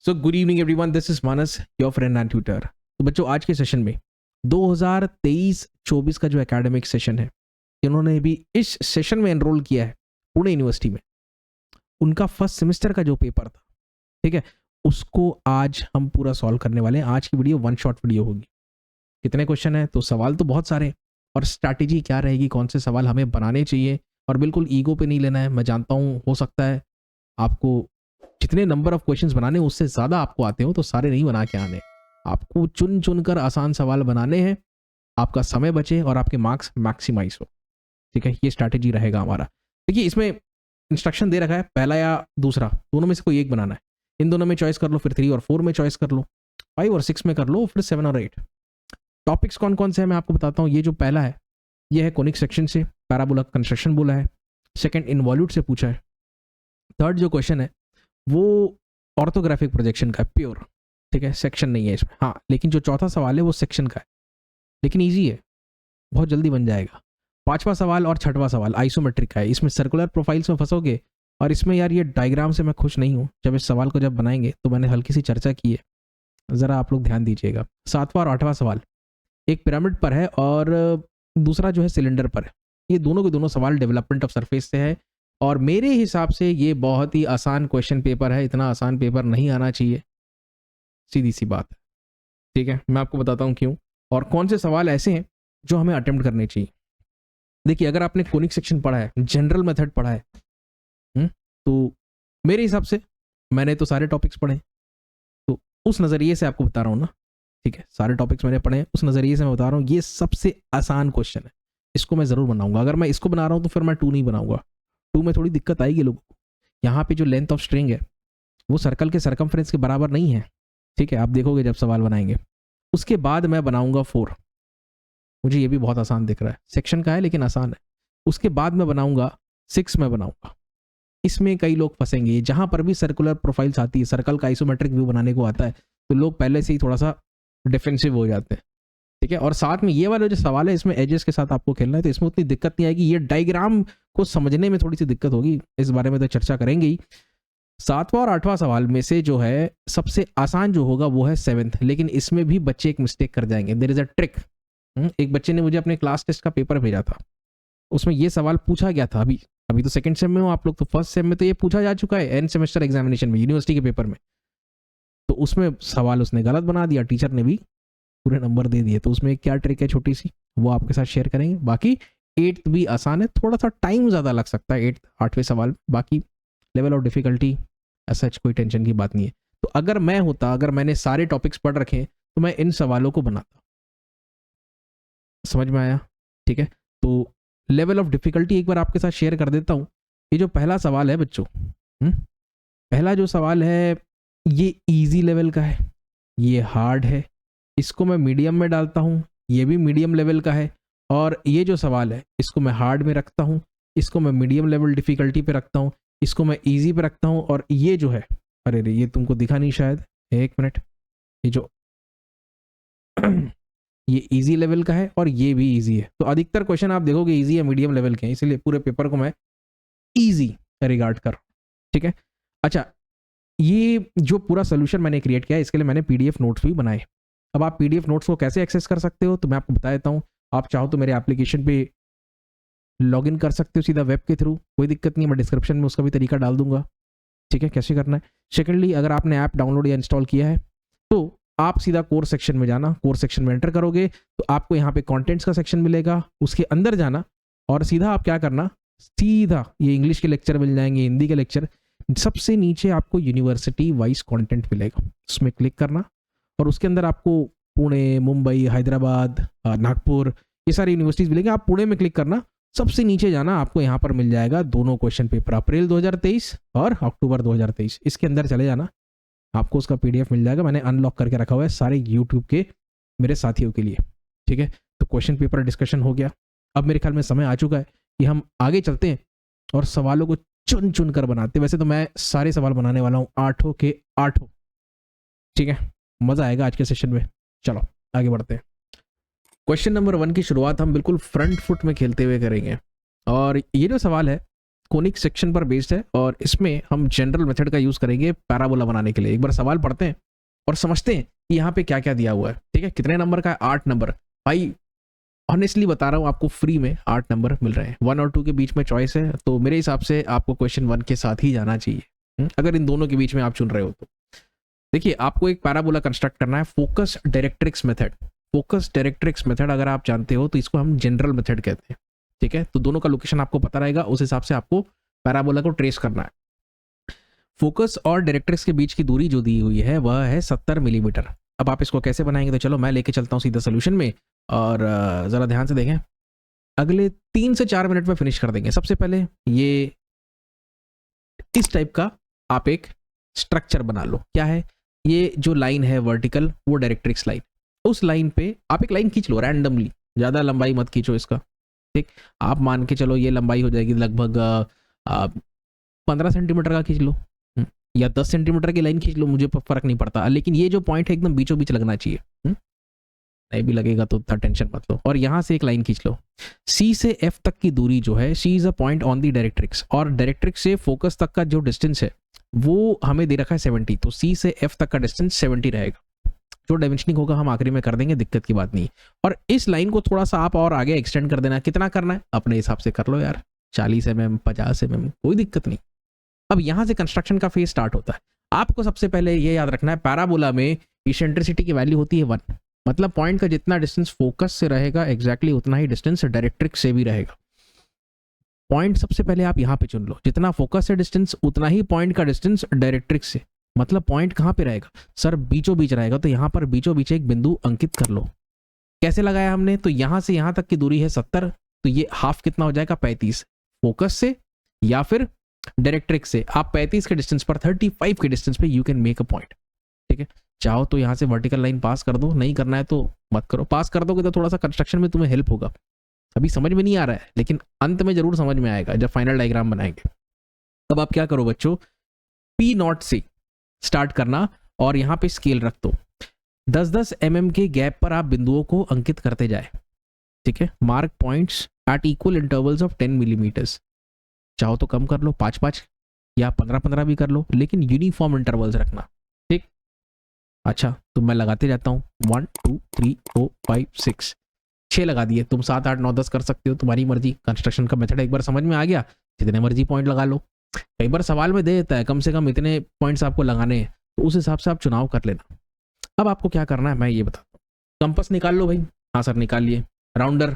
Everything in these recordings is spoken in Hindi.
So good evening everyone, this is Manas, your friend and tutor. तो बच्चों, आज के सेशन में 2023-24 का जो एकेडमिक सेशन है, जिन्होंने भी इस सेशन में एनरोल किया है पुणे यूनिवर्सिटी में, उनका फर्स्ट सेमेस्टर का जो पेपर था, ठीक है, उसको आज हम पूरा सॉल्व करने वाले हैं। आज की वीडियो वन शॉट वीडियो होगी। कितने क्वेश्चन है? तो सवाल तो बहुत सारे, और स्ट्रैटेजी क्या रहेगी, कौन से सवाल हमें बनाने चाहिए, और बिल्कुल ईगो पे नहीं लेना है। मैं जानता हूँ हो सकता है आपको जितने नंबर ऑफ क्वेश्चंस बनाने उससे ज़्यादा आपको आते हो, तो सारे नहीं बना के आने। आपको चुन चुन कर आसान सवाल बनाने हैं, आपका समय बचे और आपके मार्क्स मैक्सिमाइज हो। ठीक है, ये स्ट्रैटेजी रहेगा हमारा। देखिए, इसमें इंस्ट्रक्शन दे रखा है पहला या दूसरा, दोनों में से कोई एक बनाना है। इन दोनों में चॉइस कर लो, फिर 3 और 4 में चॉइस कर लो, 5 और 6 में कर लो, फिर 7 और 8। टॉपिक्स कौन कौन से हैं मैं आपको बताता हूँ। ये जो पहला है, ये है कोनिक सेक्शन से, पैराबोला कंस्ट्रक्शन बोला है। सेकंड इनवॉल्यूट से पूछा है। थर्ड जो क्वेश्चन है वो ऑर्थोग्राफिक प्रोजेक्शन का है, प्योर। ठीक है, सेक्शन नहीं है इसमें। हाँ, लेकिन जो चौथा सवाल है वो सेक्शन का है, लेकिन ईजी है, बहुत जल्दी बन जाएगा। पांचवा सवाल और छठवां सवाल आइसोमेट्रिक का है। इसमें सर्कुलर प्रोफाइल्स में फंसोगे, और इसमें यार ये डायग्राम से मैं खुश नहीं हूँ। जब इस सवाल को जब बनाएंगे तो मैंने हल्की सी चर्चा की है, ज़रा आप लोग ध्यान दीजिएगा। सातवां और आठवां सवाल एक पिरामिड पर है और दूसरा जो है सिलेंडर पर है। ये दोनों के दोनों सवाल डेवलपमेंट ऑफ सरफेस से है, और मेरे हिसाब से ये बहुत ही आसान क्वेश्चन पेपर है। इतना आसान पेपर नहीं आना चाहिए, सीधी सी बात है। ठीक है, मैं आपको बताता हूँ क्यों और कौन से सवाल ऐसे हैं जो हमें अटेम्प्ट करने चाहिए। देखिए, अगर आपने कोनिक सेक्शन पढ़ा है, जनरल मेथड पढ़ा है, तो मेरे हिसाब से, मैंने तो सारे टॉपिक्स पढ़े, तो उस नज़रिए से आपको बता रहा हूँ ना। ठीक है, सारे टॉपिक्स मैंने पढ़े हैं, उस नज़रिए से मैं बता रहा हूँ। ये सबसे आसान क्वेश्चन है, इसको मैं ज़रूर बनाऊंगा। अगर मैं इसको बना रहा हूँ तो फिर मैं 2 नहीं बनाऊंगा। 2 में थोड़ी दिक्कत आएगी लोगों को। यहाँ पे जो लेंथ ऑफ स्ट्रिंग है वो सर्कल के सरकमफ्रेंस के बराबर नहीं है। ठीक है, आप देखोगे जब सवाल बनाएंगे। उसके बाद मैं बनाऊंगा 4। मुझे ये भी बहुत आसान दिख रहा है, सेक्शन का है लेकिन आसान है। उसके बाद मैं बनाऊंगा 6 में बनाऊंगा। इसमें कई लोग फंसेंगे, जहां पर भी सर्कुलर प्रोफाइल्स आती है, सर्कल का आइसोमेट्रिक व्यू बनाने को आता है, तो लोग पहले से ही थोड़ा सा डिफेंसिव हो जाते हैं। ठीक है, और साथ में ये वाला जो सवाल है, इसमें एजेस के साथ आपको खेलना है, तो इसमें उतनी दिक्कत नहीं आएगी। ये डायग्राम को समझने में थोड़ी सी दिक्कत होगी, इस बारे में तो चर्चा करेंगे ही। 7वां और 8वां सवाल में से जो है सबसे आसान जो होगा वो है 7th, लेकिन इसमें भी बच्चे एक मिस्टेक कर जाएंगे। There is a trick. एक बच्चे ने मुझे अपने क्लास टेस्ट का पेपर भेजा था, उसमें ये सवाल पूछा गया था। अभी अभी तो सेकंड सेम में हो आप लोग, तो फर्स्ट सेम में तो ये पूछा जा चुका है एंड सेमेस्टर एग्जामिनेशन में, यूनिवर्सिटी के पेपर में। तो उसमें सवाल उसने गलत बना दिया, टीचर ने भी पूरे नंबर दे दिए। तो उसमें क्या ट्रिक है छोटी सी, वो आपके साथ शेयर करेंगे। बाकी 8th भी आसान है, थोड़ा सा टाइम ज़्यादा लग सकता है 8वें सवाल। बाकी लेवल ऑफ डिफिकल्टी ऐसा कोई टेंशन की बात नहीं है। तो अगर मैं होता, अगर मैंने सारे टॉपिक्स पढ़ रखे हैं, तो मैं इन सवालों को बनाता। समझ में आया? ठीक है, तो लेवल ऑफ डिफिकल्टी एक बार आपके साथ शेयर कर देता हूँ। ये जो पहला सवाल है बच्चों, पहला जो सवाल है ये इजी लेवल का है, ये हार्ड है। इसको मैं मीडियम में डालता हूँ, ये भी मीडियम लेवल का है। और ये जो सवाल है इसको मैं हार्ड में रखता हूँ, इसको मैं मीडियम लेवल डिफिकल्टी पे रखता हूँ, इसको मैं इजी पे रखता हूँ। और ये जो है, अरे रे, ये तुमको दिखा नहीं शायद, एक मिनट, ये जो ये इजी लेवल का है और ये भी इजी है। तो अधिकतर क्वेश्चन आप देखोगे इजी या मीडियम लेवल के हैं, इसलिए पूरे पेपर को मैं इजी रिगार्ड कर। ठीक है, अच्छा, ये जो पूरा सोल्यूशन मैंने क्रिएट किया है, इसके लिए मैंने पीडीएफ नोट्स भी बनाए। अब आप पीडीएफ नोट्स को कैसे एक्सेस कर सकते हो, तो मैं आपको बता देता हूँ। आप चाहो तो मेरे एप्लीकेशन पे लॉगिन कर सकते हो सीधा वेब के थ्रू, कोई दिक्कत नहीं, मैं डिस्क्रिप्शन में उसका भी तरीका डाल दूंगा। ठीक है, कैसे करना है। सेकेंडली, अगर आपने ऐप डाउनलोड या इंस्टॉल किया है तो आप सीधा कोर्स सेक्शन में जाना, कोर्स सेक्शन में एंटर करोगे तो आपको यहाँ पे कंटेंट्स का सेक्शन मिलेगा, उसके अंदर जाना और सीधा आप क्या करना, सीधा ये इंग्लिश के लेक्चर मिल जाएंगे, हिंदी के लेक्चर, सबसे नीचे आपको यूनिवर्सिटी वाइज कंटेंट मिलेगा, उसमें क्लिक करना और उसके अंदर आपको पुणे, मुंबई, हैदराबाद, नागपुर, ये सारी यूनिवर्सिटीज मिलेंगे। आप पुणे में क्लिक करना, सबसे नीचे जाना, आपको यहाँ पर मिल जाएगा दोनों क्वेश्चन पेपर, अप्रैल 2023 और अक्टूबर 2023। इसके अंदर चले जाना, आपको उसका पीडीएफ मिल जाएगा। मैंने अनलॉक करके रखा हुआ है सारे यूट्यूब के मेरे साथियों के लिए। ठीक है, तो क्वेश्चन पेपर डिस्कशन हो गया। अब मेरे ख्याल में समय आ चुका है कि हम आगे चलते हैं और सवालों को चुन चुन कर बनाते हैं। वैसे तो मैं सारे सवाल बनाने वाला हूँ, 8 के 8। ठीक है, मजा आएगा आज के सेशन में। चलो आगे बढ़ते हैं। क्वेश्चन नंबर 1 की शुरुआत हम बिल्कुल फ्रंट फुट में खेलते हुए करेंगे। और ये जो सवाल है कोनिक सेक्शन पर बेस्ड है और इसमें हम जनरल मेथड का यूज करेंगे पैराबोला बनाने के लिए। एक बार सवाल पढ़ते हैं और समझते हैं कि यहाँ पे क्या क्या दिया हुआ है। ठीक है, कितने नंबर का है? 8 नंबर। भाई ऑनेस्टली बता रहा हूँ, आपको फ्री में 8 नंबर मिल रहे हैं। 1 और 2 के बीच में चॉइस है, तो मेरे हिसाब से आपको क्वेश्चन 1 के साथ ही जाना चाहिए। अगर इन दोनों के बीच में आप चुन रहे हो तो देखिए, आपको एक पैराबोला कंस्ट्रक्ट करना है, focus directrix method. Focus directrix method अगर आप जानते हो तो इसको हम जनरल मेथड कहते हैं। ठीक है, तो दोनों का लोकेशन आपको पता रहेगा, उस हिसाब से आपको पैराबोला को ट्रेस करना है। फोकस और डायरेक्ट्रिक्स के बीच की दूरी जो दी हुई है वह है 70 मिलीमीटर। अब आप इसको कैसे बनाएंगे, तो चलो मैं लेके चलता हूँ सीधा सोल्यूशन में और ज़रा ध्यान से देखें। अगले 3 से 4 मिनट में फिनिश कर देंगे। सबसे पहले ये इस टाइप का आप एक स्ट्रक्चर बना लो। क्या है ये जो लाइन है वर्टिकल, वो डायरेक्ट्रिक्स लाइन। उस लाइन पे आप एक लाइन खींच लो रैंडमली, ज़्यादा लंबाई मत खींचो इसका। ठीक, आप मान के चलो ये लंबाई हो जाएगी लगभग 15 सेंटीमीटर का खींच लो, या 10 सेंटीमीटर की लाइन खींच लो, मुझे फर्क नहीं पड़ता, लेकिन ये जो पॉइंट है एकदम बीचों बीच लगना चाहिए। नहीं भी लगेगा तो उतना टेंशन मत लो। और यहाँ से एक लाइन खींच लो। सी से एफ तक की दूरी जो है, C is a point on the directrix, और डायरेक्ट्रिक्स से फोकस तक का जो डिस्टेंस है वो हमें दे रखा है 70, तो सी से एफ तक का डिस्टेंस 70 रहेगा। जो डायमेंशनिंग होगा हम आखिरी में कर देंगे, दिक्कत की बात नहीं। और इस लाइन को थोड़ा सा आप और आगे एक्सटेंड कर देना। कितना करना है अपने हिसाब से कर लो यार, 40 mm, 50 mm, कोई दिक्कत नहीं। अब यहाँ से कंस्ट्रक्शन का फेज स्टार्ट होता है। आपको सबसे पहले ये याद रखना है, पैराबोला में इसेंट्रिसिटी की वैल्यू होती है 1, मतलब पॉइंट का जितना डिस्टेंस फोकस से रहेगा एग्जैक्टली उतना ही डिस्टेंस डायरेक्ट्रिक्स से भी रहेगा। पॉइंट सबसे पहले आप यहाँ पे चुन लो, जितना फोकस से डिस्टेंस उतना ही पॉइंट का डिस्टेंस डायरेक्ट्रिक्स से। मतलब पॉइंट कहाँ पे रहेगा सर? बीचों बीच रहेगा, तो यहाँ पर बीचों बीच एक बिंदु अंकित कर लो। कैसे लगाया हमने? तो यहाँ से यहाँ तक की दूरी है 70, तो ये हाफ कितना हो जाएगा? 35 फोकस से या फिर डायरेक्ट्रिक्स से। आप 35 के डिस्टेंस पर 35 के डिस्टेंस पे you can make a point. ठीक है, चाहो तो यहाँ से वर्टिकल लाइन पास कर दो, नहीं करना है तो मत करो। पास कर दोगे तो थोड़ा सा कंस्ट्रक्शन में तुम्हें हेल्प होगा। अभी समझ में नहीं आ रहा है, लेकिन अंत में जरूर समझ में आएगा जब फाइनल डायग्राम बनाएंगे। अब आप क्या करो बच्चों, P0 से स्टार्ट करना और यहाँ पे स्केल रख दो। 10-10 mm के गैप पर आप बिंदुओं को अंकित करते जाए। ठीक है, mark points at equal intervals of 10 millimetres. चाहो तो कम कर लो, 5-5 या 15-15 भी कर लो, लेकिन यूनिफॉर्म इंटरवल्स रखना। ठीक, अच्छा तो मैं लगाते जाता हूँ। 1 2 3 4 5 6 6 लगा दिए। तुम 7 8 9 10 कर सकते हो, तुम्हारी मर्जी। कंस्ट्रक्शन का मेथड एक बार समझ में आ गया, जितने मर्जी पॉइंट लगा लो। कई बार सवाल में दे देता है कम से कम इतने पॉइंट्स आपको लगाने हैं, तो उस हिसाब से आप चुनाव कर लेना। अब आपको क्या करना है मैं ये बताता हूँ। कंपास निकाल लो भाई। हाँ सर निकाल लिए। राउंडर,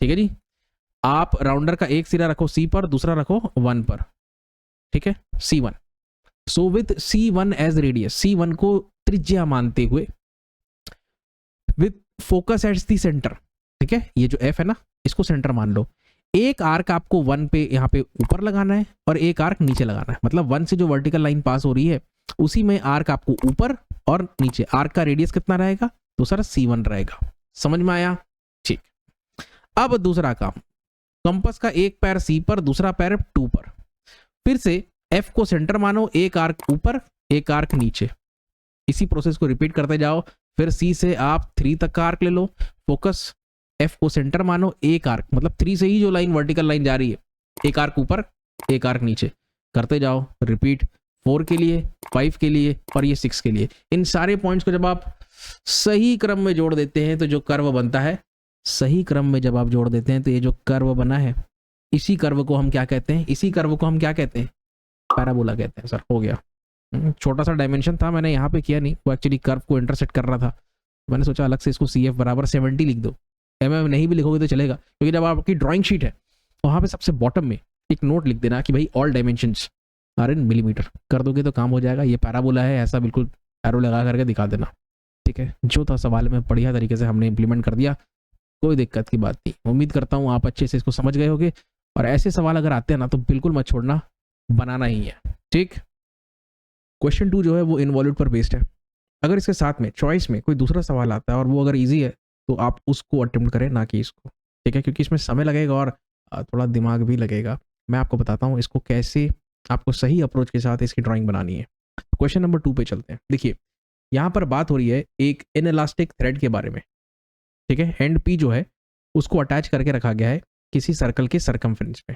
ठीक है जी, आप राउंडर का एक सिरा रखो C पर, दूसरा रखो 1 पर। ठीक है, C1। So with C1 edge radius, C1 को त्रिज्या मानते हुए, with focus at the centre. ठीक है, ये जो F है ना, इसको सेंटर मान लो। एक आर्क आपको 1 पे यहाँ पे ऊपर लगाना है और एक आर्क नीचे लगाना है। मतलब 1 से जो वर्टिकल लाइन पास हो रही है उसी में आर्क आपको ऊपर और नीचे। आर्क का रेडियस कितना रहेगा? तो सर C1 रहेगा। समझ में आया? ठीक। अब दूसरा काम, कंपास का एक पैर C पर, दूसरा पैर 2 पर। फिर से F को सेंटर मानो, एक आर्क ऊपर एक आर्क नीचे। इसी प्रोसेस को रिपीट करते जाओ। फिर C से आप 3 तक का आर्क ले लो, फोकस F को सेंटर मानो, एक आर्क, मतलब 3 से ही जो लाइन वर्टिकल लाइन जा रही है, एक आर्क ऊपर एक आर्क नीचे, करते जाओ रिपीट। 4 के लिए, 5 के लिए और ये 6 के लिए। इन सारे पॉइंट्स को जब आप सही क्रम में जोड़ देते हैं तो जो कर्व बनता है, सही क्रम में जब आप जोड़ देते हैं तो ये जो कर्व बना है, इसी कर्व को हम क्या कहते हैं? इसी कर्व को हम क्या कहते हैं? पैराबोला कहते हैं। सर हो गया। छोटा सा डायमेंशन था, मैंने यहाँ पे किया नहीं, वो एक्चुअली कर्व को इंटरसेक्ट कर रहा था। मैंने सोचा अलग से इसको CF बराबर 70 लिख दो। MM नहीं भी लिखोगे तो चलेगा, क्योंकि जब आपकी ड्राइंग शीट है वहाँ पे सबसे बॉटम में एक नोट लिख देना कि भाई all dimensions are in millimetre. कर दोगे तो काम हो जाएगा। ये पैराबोला है, ऐसा बिल्कुल एरो लगा करके दिखा देना। ठीक है, जो था सवाल में बढ़िया तरीके से हमने इंप्लीमेंट कर दिया, कोई दिक्कत की बात नहीं। उम्मीद करता हूँ आप अच्छे से इसको समझ गए होगे। और ऐसे सवाल अगर आते हैं ना तो बिल्कुल मत छोड़ना, बनाना ही है। ठीक, क्वेश्चन 2 जो है वो इनवॉल्यूट पर बेस्ड है। अगर इसके साथ में चॉइस में कोई दूसरा सवाल आता है और वो अगर ईजी है तो आप उसको अटेम्प्ट करें, ना कि इसको। ठीक है, क्योंकि इसमें समय लगेगा और थोड़ा दिमाग भी लगेगा। मैं आपको बताता हूँ इसको कैसे आपको सही अप्रोच के साथ इसकी ड्राइंग बनानी है। क्वेश्चन नंबर 2 पे चलते हैं। देखिए यहाँ पर बात हो रही है एक इनइलास्टिक थ्रेड के बारे में। ठीक है, एंड P जो है उसको अटैच करके रखा गया है किसी सर्कल के सरकमफ्रेंस पे।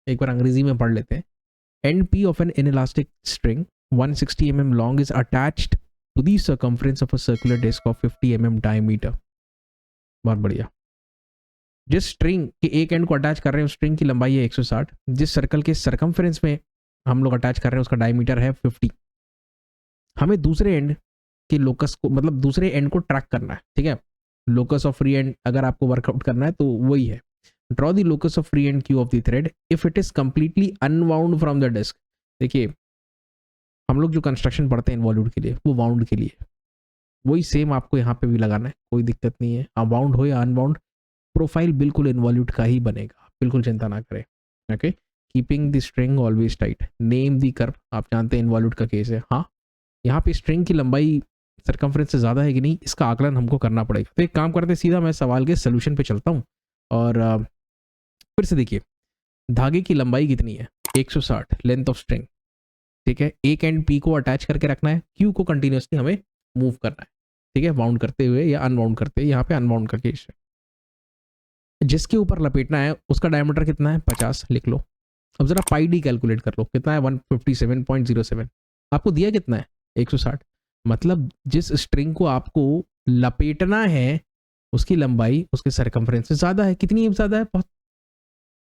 एक बार अंग्रेजी में पढ़ लेते हैं। End P of an inelastic string 160 mm long is attached to the circumference of a circular disc of 50 mm diameter. बहुत बढ़िया। जिस स्ट्रिंग के एक एंड को अटैच कर रहे हैं उस स्ट्रिंग की लंबाई है 160, जिस सर्कल के सर्कमफ्रेंस में हम लोग अटैच कर रहे हैं उसका डायमीटर है 50। हमें दूसरे एंड के लोकस को, मतलब दूसरे एंड को ट्रैक करना है, ठीक है। लोकस ऑफ फ्री एंड अगर आपको वर्कआउट करना है तो वही है, draw the locus of free end Q of the thread if it is completely unwound from the disc. देखिए हम लोग जो कंस्ट्रक्शन पढ़ते हैं इनवॉल्यूट के लिए वो वाउंड के लिए, वही सेम आपको यहाँ पे भी लगाना है, कोई दिक्कत नहीं है। वाउंड हो या अनवाउंड, प्रोफाइल बिल्कुल इनवॉल्यूट का ही बनेगा, बिल्कुल चिंता ना करें। Okay, keeping the string always tight, name the curve, आप जानते हैं इनवॉल्यूट का केस है। हाँ, यहाँ पे स्ट्रिंग की लंबाई सर्कमफ्रेंस से ज़्यादा है कि नहीं इसका आकलन हमको करना पड़ेगा। तो एक काम करते सीधा मैं सवाल के सोल्यूशन पे चलता हूँ और फिर से देखिए धागे की लंबाई कितनी है 160 लेंथ ऑफ स्ट्रिंग, ठीक है। एक एंड पी को अटैच करके रखना है, क्यू को कंटिन्यूसली हमें मूव करना है, ठीक है, वाउंड करते हुए या अनवाउंड करते हुए। यहाँ पे अनवाउंड का केस है। जिसके ऊपर लपेटना है उसका डायमीटर कितना है 50 लिख लो। अब जरा पाई डी कैलकुलेट कर लो, कितना है 157.07। आपको दिया कितना है 160, मतलब जिस स्ट्रिंग को आपको लपेटना है उसकी लंबाई उसके सर्कमफ्रेंस से ज़्यादा है। कितनी ज़्यादा है, बहुत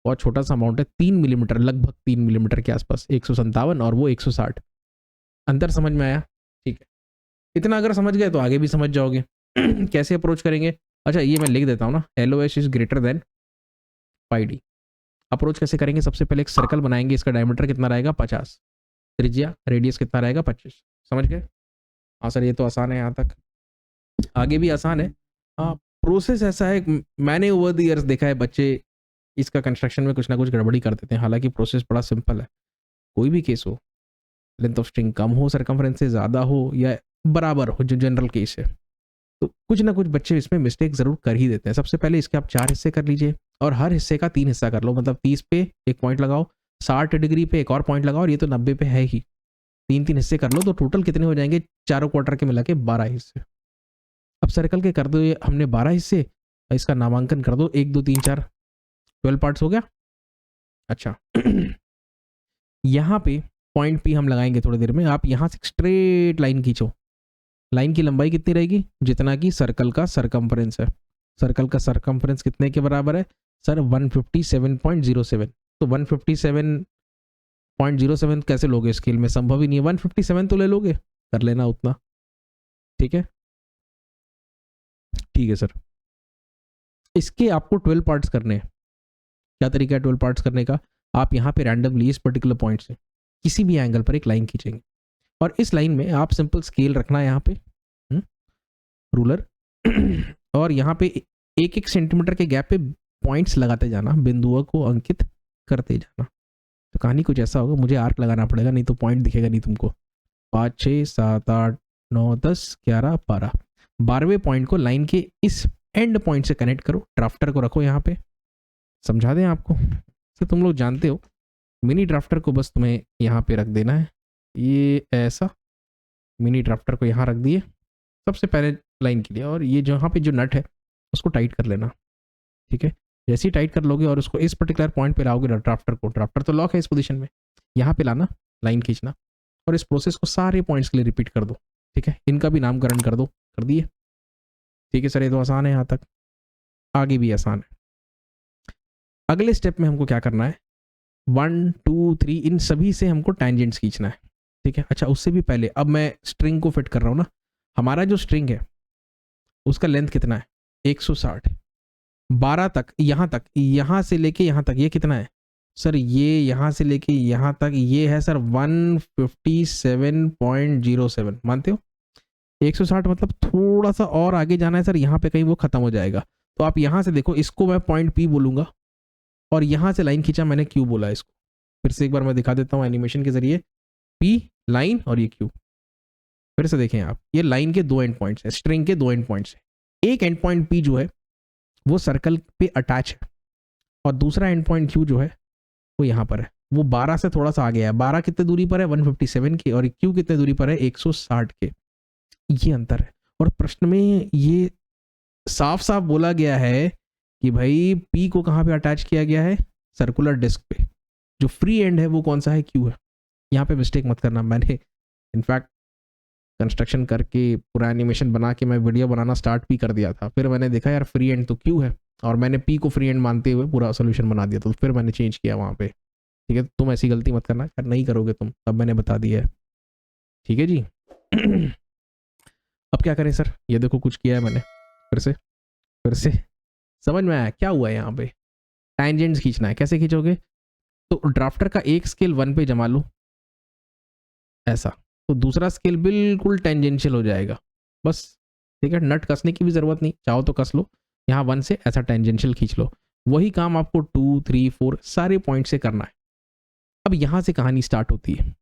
बहुत छोटा सा अमाउंट है, 3 मिलीमीटर, लगभग 3 मिलीमीटर के आसपास, 157 और वो 160। अंतर समझ में आया? ठीक है, इतना अगर समझ गए तो आगे भी समझ जाओगे। कैसे अप्रोच करेंगे? अच्छा ये मैं लिख देता हूँ ना, LOH is greater than pi D. Approach कैसे करेंगे? सबसे पहले एक सर्कल बनाएंगे, इसका डायमीटर कितना रहेगा 50, त्रिज्या रेडियस कितना रहेगा 25। समझ गए? हाँ सर ये तो आसान है यहाँ तक, आगे भी आसान है। हाँ, प्रोसेस ऐसा है, मैंने ओवर द ईयर्स देखा है बच्चे इसका कंस्ट्रक्शन में कुछ ना कुछ गड़बड़ी कर देते हैं, हालांकि प्रोसेस बड़ा सिंपल है। कोई भी केस हो, लेंथ ऑफ स्ट्रिंग कम हो, सर्कमफ्रेंस से ज़्यादा हो या बराबर हो, जो जनरल केस है, तो कुछ ना कुछ बच्चे इसमें मिस्टेक ज़रूर कर ही देते हैं। सबसे पहले इसके आप 4 हिस्से कर लीजिए और हर हिस्से का 3 हिस्सा कर लो, मतलब 30 पे एक पॉइंट लगाओ, 60 डिग्री पे एक और पॉइंट लगाओ और ये तो 90 पे है ही। 3-3 हिस्से कर लो तो टोटल कितने हो जाएंगे, चारों क्वार्टर के मिला के 12 हिस्से। अब सर्कल के कर दो ये हमने 12 हिस्से, इसका नामांकन कर दो 1 2 3 4, 12 पार्ट्स हो गया। अच्छा यहाँ पे पॉइंट पी हम लगाएंगे थोड़ी देर में। आप यहाँ से स्ट्रेट लाइन खींचो, लाइन की लंबाई कितनी रहेगी, जितना कि सर्कल का सरकमफ्रेंस है। सर्कल का सरकमफ्रेंस कितने के बराबर है सर, 157.07। तो 157.07 कैसे लोगे स्केल में, संभव ही नहीं है। 157 तो ले लोगे, कर लेना उतना, ठीक है। ठीक है सर, इसके आपको 12 पार्ट्स करने हैं। क्या तरीका है 12 पार्ट्स करने का? आप यहाँ पे रैंडमली इस पर्टिकुलर पॉइंट से किसी भी एंगल पर एक लाइन खींचेंगे और इस लाइन में आप सिंपल स्केल रखना है यहाँ पे, रूलर और यहाँ पे 1-1 सेंटीमीटर के गैप पे पॉइंट्स लगाते जाना, बिंदुओं को अंकित करते जाना। तो कहानी कुछ ऐसा होगा, मुझे आर्क लगाना पड़ेगा नहीं तो पॉइंट दिखेगा नहीं तुमको। 5 6 7 8 9 10 11 12, 12वें पॉइंट को लाइन के इस एंड पॉइंट से कनेक्ट करो, ड्राफ्टर को रखो यहाँ पे। समझा दें आपको, तो तुम लोग जानते हो मिनी ड्राफ्टर को बस तुम्हें यहाँ पे रख देना है, ये ऐसा मिनी ड्राफ्टर को यहाँ रख दिए सबसे पहले लाइन के लिए, और ये जहाँ पे जो नट है उसको टाइट कर लेना, ठीक है। जैसे ही टाइट कर लोगे और उसको इस पर्टिकुलर पॉइंट पे लाओगे ड्राफ्टर को, ड्राफ्टर तो लॉक है इस पोजीशन में, यहाँ पे लाना, लाइन खींचना और इस प्रोसेस को सारे पॉइंट्स के लिए रिपीट कर दो, ठीक है। इनका भी नामकरण कर दो, कर दिए, ठीक है सर ये तो आसान है यहाँ तक, आगे भी आसान है। अगले स्टेप में हमको क्या करना है, 1 2 3 इन सभी से हमको टैंजेंट्स खींचना है, ठीक है। अच्छा उससे भी पहले अब मैं स्ट्रिंग को फिट कर रहा हूँ ना, हमारा जो स्ट्रिंग है उसका लेंथ कितना है 160, 12 तक, यहाँ से लेके यहाँ तक ये कितना है सर, ये यहाँ से लेके यहाँ तक ये है सर 157.07, मानते हो? 160 मतलब थोड़ा सा और आगे जाना है सर, यहाँ पे कहीं वो खत्म हो जाएगा। तो आप यहाँ से देखो, इसको मैं पॉइंट पी बोलूंगा और यहाँ से लाइन खींचा मैंने क्यू बोला इसको। फिर से एक बार मैं दिखा देता हूँ एनिमेशन के जरिए, पी लाइन और ये क्यू। फिर से देखें आप, ये लाइन के 2 एंड पॉइंट्स है, स्ट्रिंग के 2 एंड पॉइंट्स है। एक एंड पॉइंट पी जो है वो सर्कल पे अटैच है और दूसरा एंड पॉइंट क्यू जो है वो यहाँ पर है, वो 12 से थोड़ा सा आगे है। 12 कितने दूरी पर है 157 के, और क्यू कितने दूरी पर है 160 के, ये अंतर है। और प्रश्न में ये साफ साफ बोला गया है कि भाई पी को कहाँ पे अटैच किया गया है, सर्कुलर डिस्क पे, जो फ्री एंड है वो कौन सा है, क्यू है। यहाँ पे मिस्टेक मत करना, मैंने इनफैक्ट कंस्ट्रक्शन करके पूरा एनिमेशन बना के मैं वीडियो बनाना स्टार्ट भी कर दिया था, फिर मैंने देखा यार फ्री एंड तो क्यू है, और मैंने पी को फ्री एंड मानते हुए पूरा सोल्यूशन बना दिया, तो फिर मैंने चेंज किया वहाँ पे। ठीक है, तुम ऐसी गलती मत करना, यार नहीं करोगे तुम, तब मैंने बता दिया है। ठीक है जी। अब क्या करें सर, ये देखो कुछ किया है मैंने, फिर से समझ में आया क्या हुआ है। यहाँ पे टैंजेंट्स खींचना है, कैसे खींचोगे, तो ड्राफ्टर का एक स्केल 1 पे जमा लो ऐसा, तो दूसरा स्केल बिल्कुल टेंजेंशियल हो जाएगा बस। ठीक है, नट कसने की भी जरूरत नहीं, चाहो तो कस लो, यहाँ 1 से ऐसा टेंजेंशियल खींच लो। वही काम आपको 2 3 4 सारे पॉइंट से करना है। अब यहाँ से कहानी स्टार्ट होती है।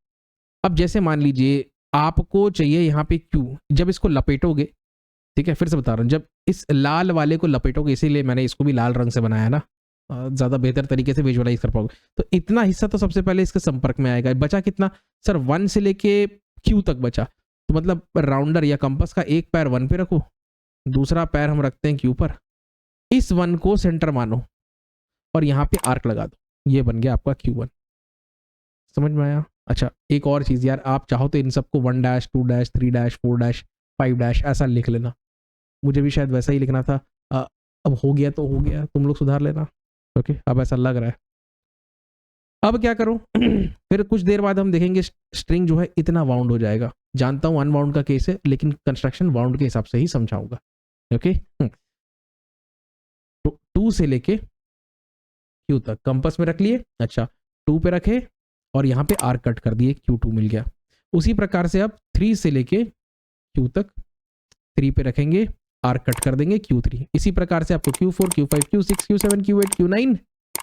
अब जैसे मान लीजिए आपको चाहिए यहाँ पे क्यू, जब इसको लपेटोगे, ठीक है फिर से बता रहा हूँ, जब इस लाल वाले को लपेटोगे, इसीलिए मैंने इसको भी लाल रंग से बनाया ना, ज़्यादा बेहतर तरीके से विजुअलाइज कर पाओगे। तो इतना हिस्सा तो सबसे पहले इसके संपर्क में आएगा। बचा कितना सर, 1 से लेके क्यू तक बचा, तो मतलब राउंडर या कंपास का एक पैर 1 पे रखो, दूसरा पैर हम रखते हैं क्यू पर, इस 1 को सेंटर मानो और यहाँ पे आर्क लगा दो, ये बन गया आपका Q1। समझ में आया। अच्छा एक और चीज़ यार, आप चाहो तो इन सबको 1 dash 2 dash 3 dash 4 dash 5 dash ऐसा लिख लेना, मुझे भी शायद वैसा ही लिखना था। अब हो गया तो हो गया, तुम लोग सुधार लेना। ओके अब ऐसा लग रहा है। अब क्या करूं फिर कुछ देर बाद हम देखेंगे स्ट्रिंग जो है इतना वाउंड हो जाएगा। जानता हूं अनवाउंड का केस है, लेकिन कंस्ट्रक्शन वाउंड के हिसाब से ही समझाऊंगा। ओके तो 2 से लेके क्यू तक कंपास में रख लिए, अच्छा 2 पे रखे और यहाँ पे आर्क कट कर दिए, Q2 मिल गया। उसी प्रकार से अब 3 से लेके क्यू तक 3 पे रखेंगे, आर्क कट कर देंगे Q3। इसी प्रकार से आपको Q4 Q5 Q6 Q7 Q8 Q9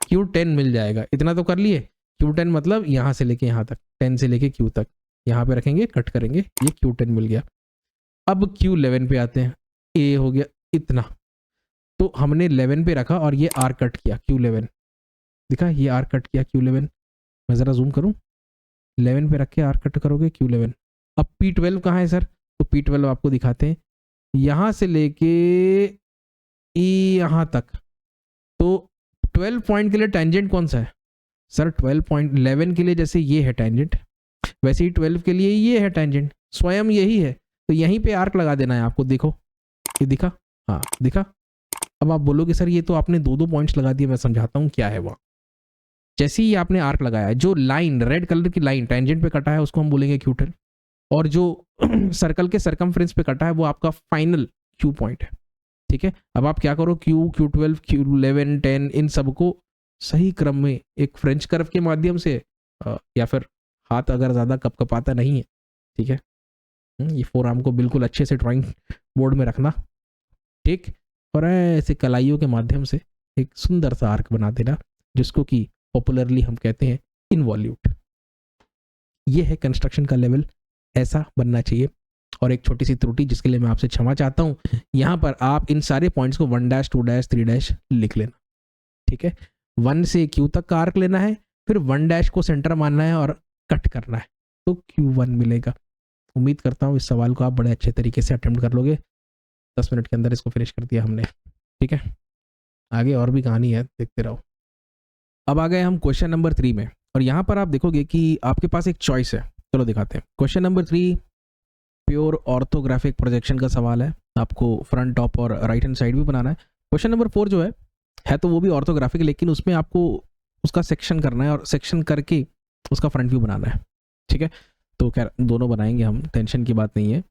Q10 मिल जाएगा। इतना तो कर लिए। Q10 मतलब यहाँ से लेके यहाँ तक, 10 से लेके Q तक यहाँ पे रखेंगे, कट करेंगे, ये Q10 मिल गया। अब Q11 पे आते हैं, ए हो गया इतना, तो हमने 11 पे रखा और ये आर्क कट किया Q11, दिखा ये आर्क कट किया Q11। मैं ज़रा जूम करूँ, 11 पे रख के आर्क कट करोगे Q11। अब P12 कहाँ है सर, तो P12 आपको दिखाते हैं, यहाँ से लेके यहाँ तक। तो 12 पॉइंट के लिए टेंजेंट कौन सा है सर, 12.11 के लिए जैसे ये है टेंजेंट, वैसे ही 12 के लिए ये है टेंजेंट, स्वयं यही है। तो यहीं पे आर्क लगा देना है आपको, देखो ये दिखा, हाँ दिखा। अब आप बोलोगे सर ये तो आपने 2-2 पॉइंट्स लगा दिए, मैं समझाता हूँ क्या है वहाँ। जैसे ही आपने आर्क लगाया, जो लाइन रेड कलर की लाइन टेंजेंट पे कटा है उसको हम बोलेंगे Q10, और जो सर्कल के सरकमफ्रेंस पे कटा है वो आपका फाइनल Q पॉइंट है। ठीक है, अब आप क्या करो, Q12 Q11 10 इन सबको सही क्रम में एक फ्रेंच कर्व के माध्यम से, या फिर हाथ अगर ज़्यादा कपकपाता नहीं है, ठीक है, ये फोरआर्म को बिल्कुल अच्छे से ड्राइंग बोर्ड में रखना, ठीक, और ऐसे कलाइयों के माध्यम से एक सुंदर सा आर्क बना देना, जिसको कि पॉपुलरली हम कहते हैं इनवॉल्यूट। ये है कंस्ट्रक्शन का लेवल, ऐसा बनना चाहिए। और एक छोटी सी त्रुटि जिसके लिए मैं आपसे क्षमा चाहता हूँ, यहाँ पर आप इन सारे पॉइंट्स को 1 डैश 2 डैश 3 डैश लिख लेना। ठीक है, 1 से Q तक का आर्क लेना है, फिर 1 डैश को सेंटर मानना है और कट करना है, तो Q1 मिलेगा। उम्मीद करता हूँ इस सवाल को आप बड़े अच्छे तरीके से अटेम्प्ट कर लोगे। 10 मिनट के अंदर इसको फिनिश कर दिया हमने। ठीक है, आगे और भी कहानी है, देखते रहो। अब आ गए हम क्वेश्चन नंबर 3 में, और यहाँ पर आप देखोगे कि आपके पास एक चॉइस है। चलो दिखाते हैं। Question number 3 pure orthographic projection का सवाल है, आपको फ्रंट टॉप और राइट हैंड साइड भी बनाना है। क्वेश्चन नंबर 4 जो है तो वो भी ऑर्थोग्राफिक, लेकिन उसमें आपको उसका सेक्शन करना है और सेक्शन करके उसका फ्रंट व्यू बनाना है। ठीक है, तो खैर दोनों बनाएंगे हम, टेंशन की बात नहीं है।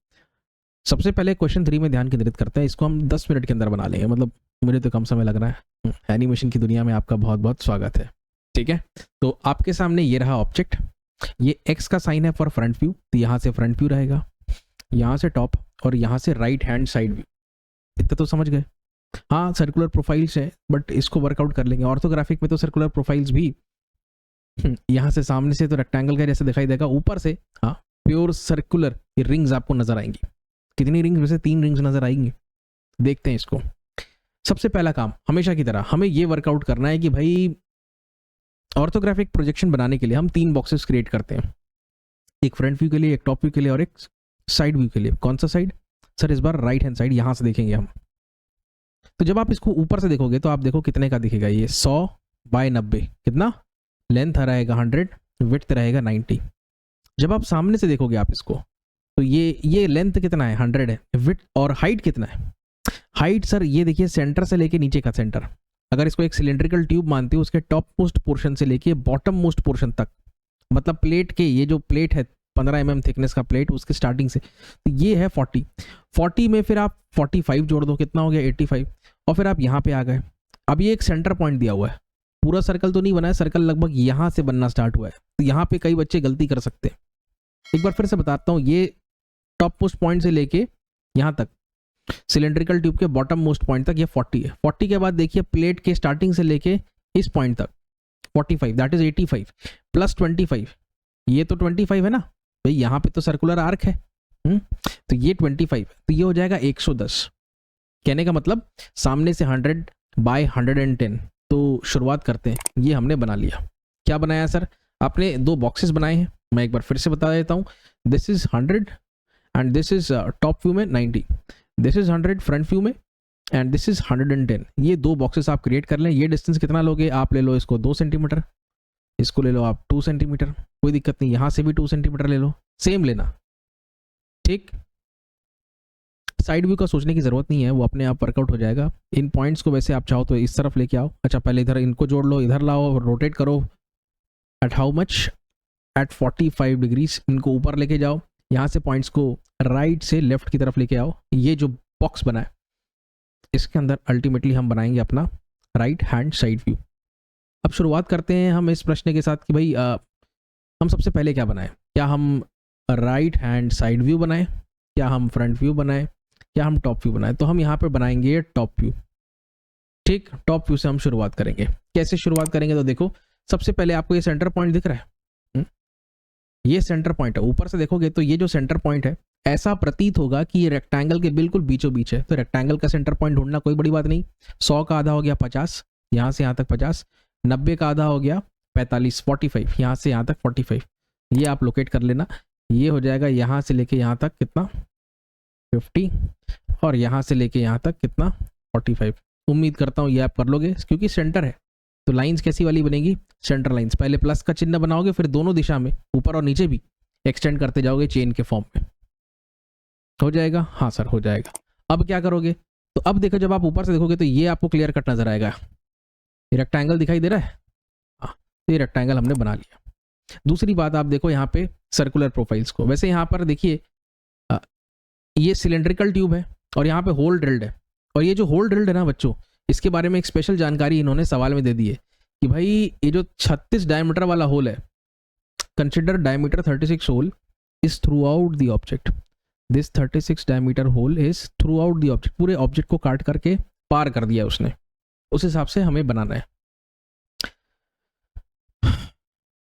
सबसे पहले क्वेश्चन 3 में ध्यान केंद्रित करते हैं, इसको हम 10 मिनट के अंदर बना लेंगे, मतलब मुझे तो कम समय लग रहा है। एनिमेशन की दुनिया में आपका बहुत बहुत स्वागत है। ठीक है, तो आपके सामने ये रहा ऑब्जेक्ट, ये एक्स का साइन है फॉर फ्रंट व्यू, तो यहाँ से फ्रंट व्यू रहेगा, यहाँ से टॉप और यहाँ से राइट हैंड साइड व्यू। इतना तो समझ गए। हाँ सर्कुलर प्रोफाइल्स है, बट इसको वर्कआउट कर लेंगे। ऑर्थोग्राफिक में तो सर्कुलर प्रोफाइल्स भी, यहाँ से सामने से तो रेक्टेंगल का जैसे दिखाई देगा, ऊपर से हाँ प्योर सर्कुलर ये रिंग्स आपको नजर आएंगी। कितनी रिंग्स, वैसे 3 रिंग्स नजर आएंगी। देखते हैं इसको। सबसे पहला काम हमेशा की तरह हमें ये वर्कआउट करना है कि भाई ऑर्थोग्राफिक प्रोजेक्शन बनाने के लिए हम 3 बॉक्सेस क्रिएट करते हैं, एक फ्रंट व्यू के लिए, एक टॉप व्यू के लिए और एक साइड व्यू के लिए। कौन सा साइड सर, इस बार राइट हैंड साइड, यहां से देखेंगे हम। तो जब आप इसको ऊपर से देखोगे तो आप देखो कितने का दिखेगा, ये 100 बाय 90, कितना लेंथ रहेगा 100, विड्थ रहेगा 90। जब आप सामने से देखोगे आप इसको, तो ये लेंथ कितना है 100 है, विड्थ और हाइट कितना है, हाइट सर ये देखिए सेंटर से लेके नीचे का सेंटर, अगर इसको एक सिलेंड्रिकल ट्यूब मानते हो उसके टॉप मोस्ट पोर्शन से लेके बॉटम मोस्ट पोर्शन तक, मतलब प्लेट के ये जो प्लेट है 15 mm थिकनेस का प्लेट, उसके स्टार्टिंग से, तो ये है 40 में फिर आप 45 जोड़ दो, कितना हो गया 85, और फिर आप यहाँ पे आ गए। अब ये एक सेंटर पॉइंट दिया हुआ है, पूरा सर्कल तो नहीं बना है, सर्कल लगभग यहाँ से बनना स्टार्ट हुआ है, तो यहाँ पे कई बच्चे गलती कर सकते हैं। एक बार फिर से बताता हूँ, ये टॉप मोस्ट पॉइंट से लेके यहाँ तक सिलेंड्रिकल ट्यूब के बॉटम मोस्ट पॉइंट तक ये 40 है। 40 के बाद देखिए प्लेट के स्टार्टिंग से लेके इस पॉइंट तक 45, दैट इज 85 प्लस 25, ये तो 25 है ना भाई, यहाँ पे तो सर्कुलर आर्क है, तो ये 25, तो ये हो जाएगा 110। कहने का मतलब सामने से 100 बाय 110। तो शुरुआत करते हैं, ये हमने बना लिया। क्या बनाया सर, आपने दो बॉक्सेस बनाए हैं, मैं एक बार फिर से बता देता हूँ। This is 100 and this is top view में 90, दिस इज 100 फ्रंट व्यू में एंड दिस इज 110। ये दो बॉक्सेस आप क्रिएट कर लें। ये डिस्टेंस कितना लोगे, आप ले लो इसको 2 सेंटीमीटर, इसको ले लो आप 2 सेंटीमीटर, कोई दिक्कत नहीं, यहाँ से भी 2 सेंटीमीटर ले लो, सेम लेना, ठीक। साइड व्यू का सोचने की जरूरत नहीं है, वो अपने आप वर्कआउट हो जाएगा। इन पॉइंट्स को वैसे आप चाहो तो इस तरफ लेके आओ, अच्छा पहले इधर इनको जोड़ लो, इधर लाओ, रोटेट करो, at how much, at 45 degrees, इनको ऊपर लेके जाओ, यहाँ से पॉइंट्स को राइट से लेफ्ट की तरफ लेके आओ। ये जो बॉक्स बना है इसके अंदर अल्टीमेटली हम बनाएंगे अपना राइट हैंड साइड व्यू। अब शुरुआत करते हैं हम इस प्रश्न के साथ कि भाई हम सबसे पहले क्या बनाएं, क्या हम राइट हैंड साइड व्यू बनाएं, क्या हम फ्रंट व्यू बनाएं, क्या हम टॉप व्यू बनाएं। तो हम यहाँ पे बनाएंगे टॉप व्यू, ठीक। टॉप व्यू से हम शुरुआत करेंगे। कैसे शुरुआत करेंगे, तो देखो सबसे पहले आपको ये सेंटर पॉइंट दिख रहा है, ये सेंटर पॉइंट है। ऊपर से देखोगे तो ये जो सेंटर पॉइंट है ऐसा प्रतीत होगा कि ये रेक्टेंगल के बिल्कुल बीचों बीच है। तो रेक्टेंगल का सेंटर पॉइंट ढूंढना कोई बड़ी बात नहीं। 100 का आधा हो गया 50, यहाँ से यहाँ तक 50, 90 का आधा हो गया 45, 45 यहाँ से यहाँ तक 45, ये आप लोकेट कर लेना। ये हो जाएगा यहाँ से लेके यहाँ तक कितना 50, और यहाँ से लेके यहाँ तक कितना 45। उम्मीद करता हूँ ये आप कर लोगे, क्योंकि सेंटर है। तो लाइंस कैसी वाली बनेगी, सेंटर लाइंस। पहले प्लस का चिन्ह बनाओगे, फिर दोनों दिशा में ऊपर और नीचे भी एक्सटेंड करते जाओगे चेन के फॉर्म में। हो जाएगा, हाँ सर हो जाएगा। अब क्या करोगे, तो अब देखो जब आप ऊपर से देखोगे तो ये आपको क्लियर कट नजर आएगा, ये रेक्टेंगल दिखाई दे रहा है, हाँ तो ये रेक्टेंगल हमने बना लिया। दूसरी बात आप देखो यहाँ पे सर्कुलर प्रोफाइल्स को, वैसे यहाँ पर देखिए ये सिलेंड्रिकल ट्यूब है और यहाँ पे होल ड्रिल्ड है, और ये जो होल ड्रिल्ड है ना बच्चों, इसके बारे में एक स्पेशल जानकारी इन्होंने सवाल में दे दी है कि भाई ये जो 36 डायमीटर वाला होल है, consider diameter 36 hole is throughout the object, this 36 diameter hole is throughout the object, पूरे ऑब्जेक्ट को काट करके पार कर दिया उसने, उस हिसाब से हमें बनाना है।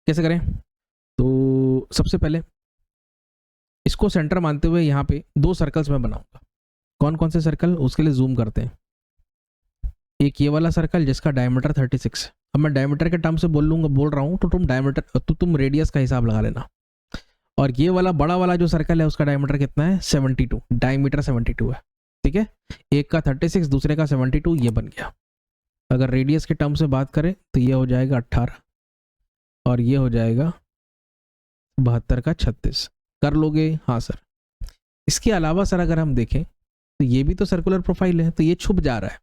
कैसे करें, तो सबसे पहले इसको सेंटर मानते हुए यहाँ पे 2 सर्कल्स मैं बनाऊंगा। कौन कौन से सर्कल, उसके लिए जूम करते हैं। एक ये वाला सर्कल जिसका डायमीटर 36, अब मैं डायमीटर के टर्म से बोल रहा हूँ, तो तुम डायमीटर तो तुम रेडियस का हिसाब लगा लेना। और ये वाला बड़ा वाला जो सर्कल है उसका डायमीटर कितना है 72, डायमीटर 72 है, ठीक है। एक का 36 दूसरे का 72, ये बन गया। अगर रेडियस के टर्म से बात करें तो ये हो जाएगा 18 और ये हो जाएगा 72 का 36। कर लोगे, हाँ सर। इसके अलावा सर अगर हम देखें तो ये भी तो सर्कुलर प्रोफाइल है, तो ये छुप जा रहा है,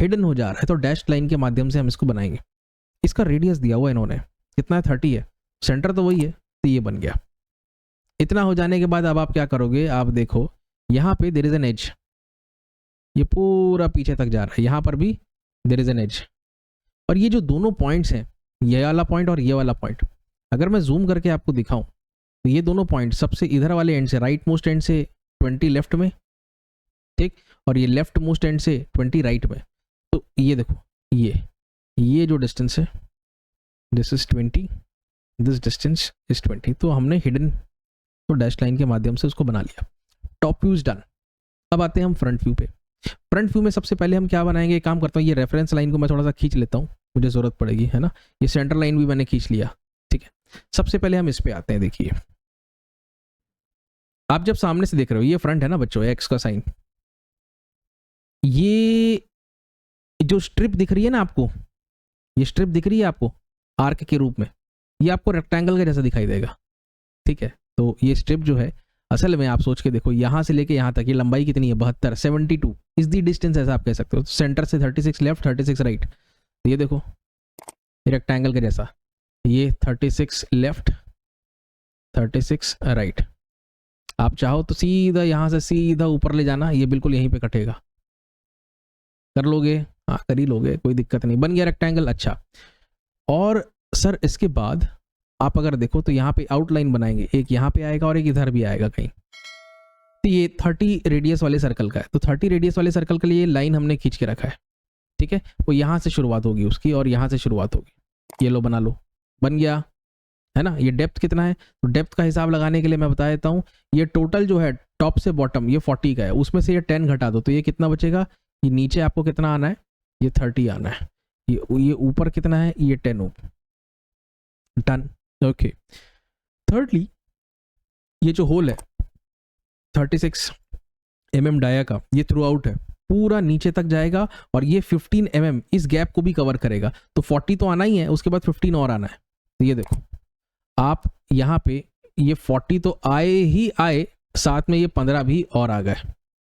हिडन हो जा रहा है, तो डैश लाइन के माध्यम से हम इसको बनाएंगे। इसका रेडियस दिया हुआ इन्होंने कितना है 30 है, सेंटर तो वही है, तो ये बन गया। इतना हो जाने के बाद अब आप क्या करोगे, आप देखो यहाँ पे देयर इज एन एज, ये पूरा पीछे तक जा रहा है, यहाँ पर भी देयर इज एन एज, और ये जो दोनों पॉइंट्स हैं, ये वाला पॉइंट और ये वाला पॉइंट, अगर मैं जूम करके आपको दिखाऊं तो ये दोनों पॉइंट सबसे इधर वाले एंड से, राइट मोस्ट एंड से 20 लेफ्ट में, ठीक, और ये लेफ्ट मोस्ट एंड से 20 राइट में। तो ये देखो ये जो डिस्टेंस है this is 20, this distance is 20, तो हमने हिडन तो डैश लाइन के माध्यम से उसको बना लिया। Top view is done. अब आते हैं हम फ्रंट व्यू पे। फ्रंट व्यू में सबसे पहले हम क्या बनाएंगे, एक काम करता हूँ, ये रेफरेंस लाइन को मैं थोड़ा सा खींच लेता हूँ, मुझे जरूरत पड़ेगी, है ना। ये सेंटर लाइन भी मैंने खींच लिया, ठीक है। सबसे पहले हम इस पे आते हैं। देखिए आप जब सामने से देख रहे हो, ये फ्रंट है ना बच्चों, एक्स का साइन, ये जो स्ट्रिप दिख रही है ना आपको, ये स्ट्रिप दिख रही है आपको, आर्क के रूप में, ये आपको रेक्टेंगल के जैसा दिखाई देगा, ठीक है। तो ये स्ट्रिप जो है असल में आप सोच के देखो, यहाँ से लेके यहाँ तक ये लंबाई कितनी है, 72, 72 इज दी डिस्टेंस, ऐसा आप कह सकते हो। सेंटर से 36 लेफ्ट 36 राइट, ये देखो रेक्टेंगल के जैसा, ये 36 लेफ्ट 36 राइट। आप चाहो तो सीधा यहाँ से सीधा ऊपर ले जाना, ये बिल्कुल यहीं पे कटेगा, कर लोगे, हाँ कर ही लोगे, कोई दिक्कत नहीं, बन गया रेक्टेंगल। अच्छा, और सर इसके बाद आप अगर देखो तो यहाँ पे आउटलाइन बनाएंगे, एक यहाँ पे आएगा और एक इधर भी आएगा कहीं। तो ये 30 रेडियस वाले सर्कल का है, तो 30 रेडियस वाले सर्कल के लिए लाइन हमने खींच के रखा है, ठीक है। वो यहाँ से शुरुआत होगी उसकी और यहाँ से शुरुआत होगी, ये लो बना लो, बन गया है ना। ये डेप्थ कितना है, तो डेप्थ का हिसाब लगाने के लिए मैं बता देता हूँ, ये टोटल जो है टॉप से बॉटम ये 40 का है, उसमें से ये 10 घटा दो तो ये कितना बचेगा, ये नीचे आपको कितना आना है, ये 30 आना है, ये ऊपर कितना है, ये 10 ऊपर, डन, ओके। थर्डली ये जो होल है 36 mm डाया का, ये थ्रू आउट है, पूरा नीचे तक जाएगा और ये 15 mm इस गैप को भी कवर करेगा, तो 40 तो आना ही है, उसके बाद 15 और आना है। तो ये देखो आप यहाँ पे ये 40 तो आए ही आए, साथ में ये 15 भी और आ गए,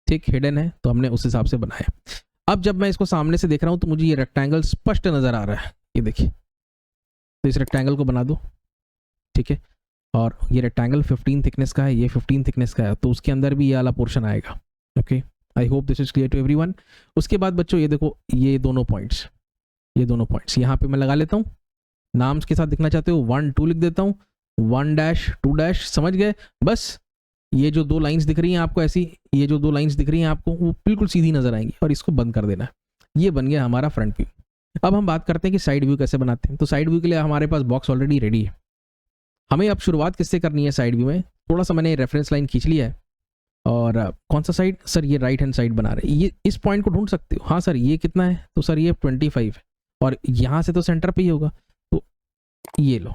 ठीक, हिडन है तो हमने उस हिसाब से बनाया। अब जब मैं इसको सामने से देख रहा हूँ तो मुझे ये रेक्टेंगल स्पष्ट नजर आ रहा है, ये देखिए, तो इस रेक्टेंगल को बना दो, ठीक है। और ये रेक्टेंगल 15 थिकनेस का है, ये 15 थिकनेस का है, तो उसके अंदर भी ये वाला पोर्शन आएगा, okay. I hope this is clear to everyone. उसके बाद बच्चों ये देखो, ये दोनों पॉइंट्स यहाँ पे मैं लगा लेता हूँ, नाम्स के साथ दिखना चाहते हो 1 2 लिख देता हूँ, 1 डैश 2 डैश, समझ गए। बस ये जो 2 लाइंस दिख रही हैं आपको ऐसी, ये जो 2 लाइंस दिख रही हैं आपको वो बिल्कुल सीधी नजर आएंगी और इसको बंद कर देना। ये बन गया हमारा फ्रंट व्यू। अब हम बात करते हैं कि साइड व्यू कैसे बनाते हैं। तो साइड व्यू के लिए हमारे पास बॉक्स ऑलरेडी रेडी है, हमें अब शुरुआत किससे करनी है साइड व्यू में। थोड़ा सा मैंने रेफरेंस लाइन खींच लिया है, और कौन सा साइड, सर ये राइट हैंड साइड बना रहे हैं, ये इस पॉइंट को ढूंढ सकते हो। हाँ सर ये कितना है, तो सर ये 25 है, और यहाँ से तो सेंटर पे ही होगा, तो ये लो,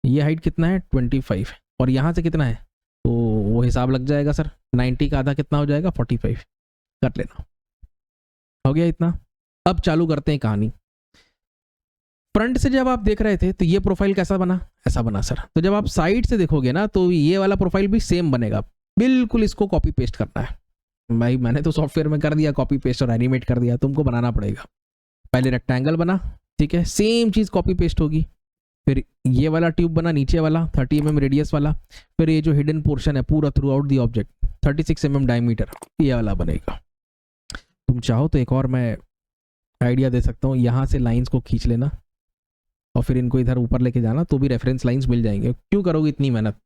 ये हाइट कितना है 25 है, और यहाँ से कितना है, तो वो हिसाब लग जाएगा सर, 90 का आधा कितना हो जाएगा 45, कर लेना, हो गया इतना। अब चालू करते हैं कहानी। फ्रंट से जब आप देख रहे थे तो ये प्रोफाइल कैसा बना, ऐसा बना सर। तो जब आप साइड से देखोगे ना तो ये वाला प्रोफाइल भी सेम बनेगा, बिल्कुल इसको कॉपी पेस्ट करना है। भाई मैंने तो सॉफ्टवेयर में कर दिया कॉपी पेस्ट और एनिमेट कर दिया, तुमको बनाना पड़ेगा। पहले रेक्टेंगल बना, ठीक है, सेम चीज कॉपी पेस्ट होगी। फिर ये वाला ट्यूब बना नीचे वाला 30 mm रेडियस वाला, फिर ये जो हिडन पोर्शन है पूरा through out the object 36 mm diameter, ये वाला बनेगा। तुम चाहो तो एक और मैं आइडिया दे सकता हूँ, यहाँ से लाइंस को खींच लेना और फिर इनको इधर ऊपर लेके जाना, तो भी रेफरेंस लाइंस मिल जाएंगे। क्यों करोगे इतनी मेहनत,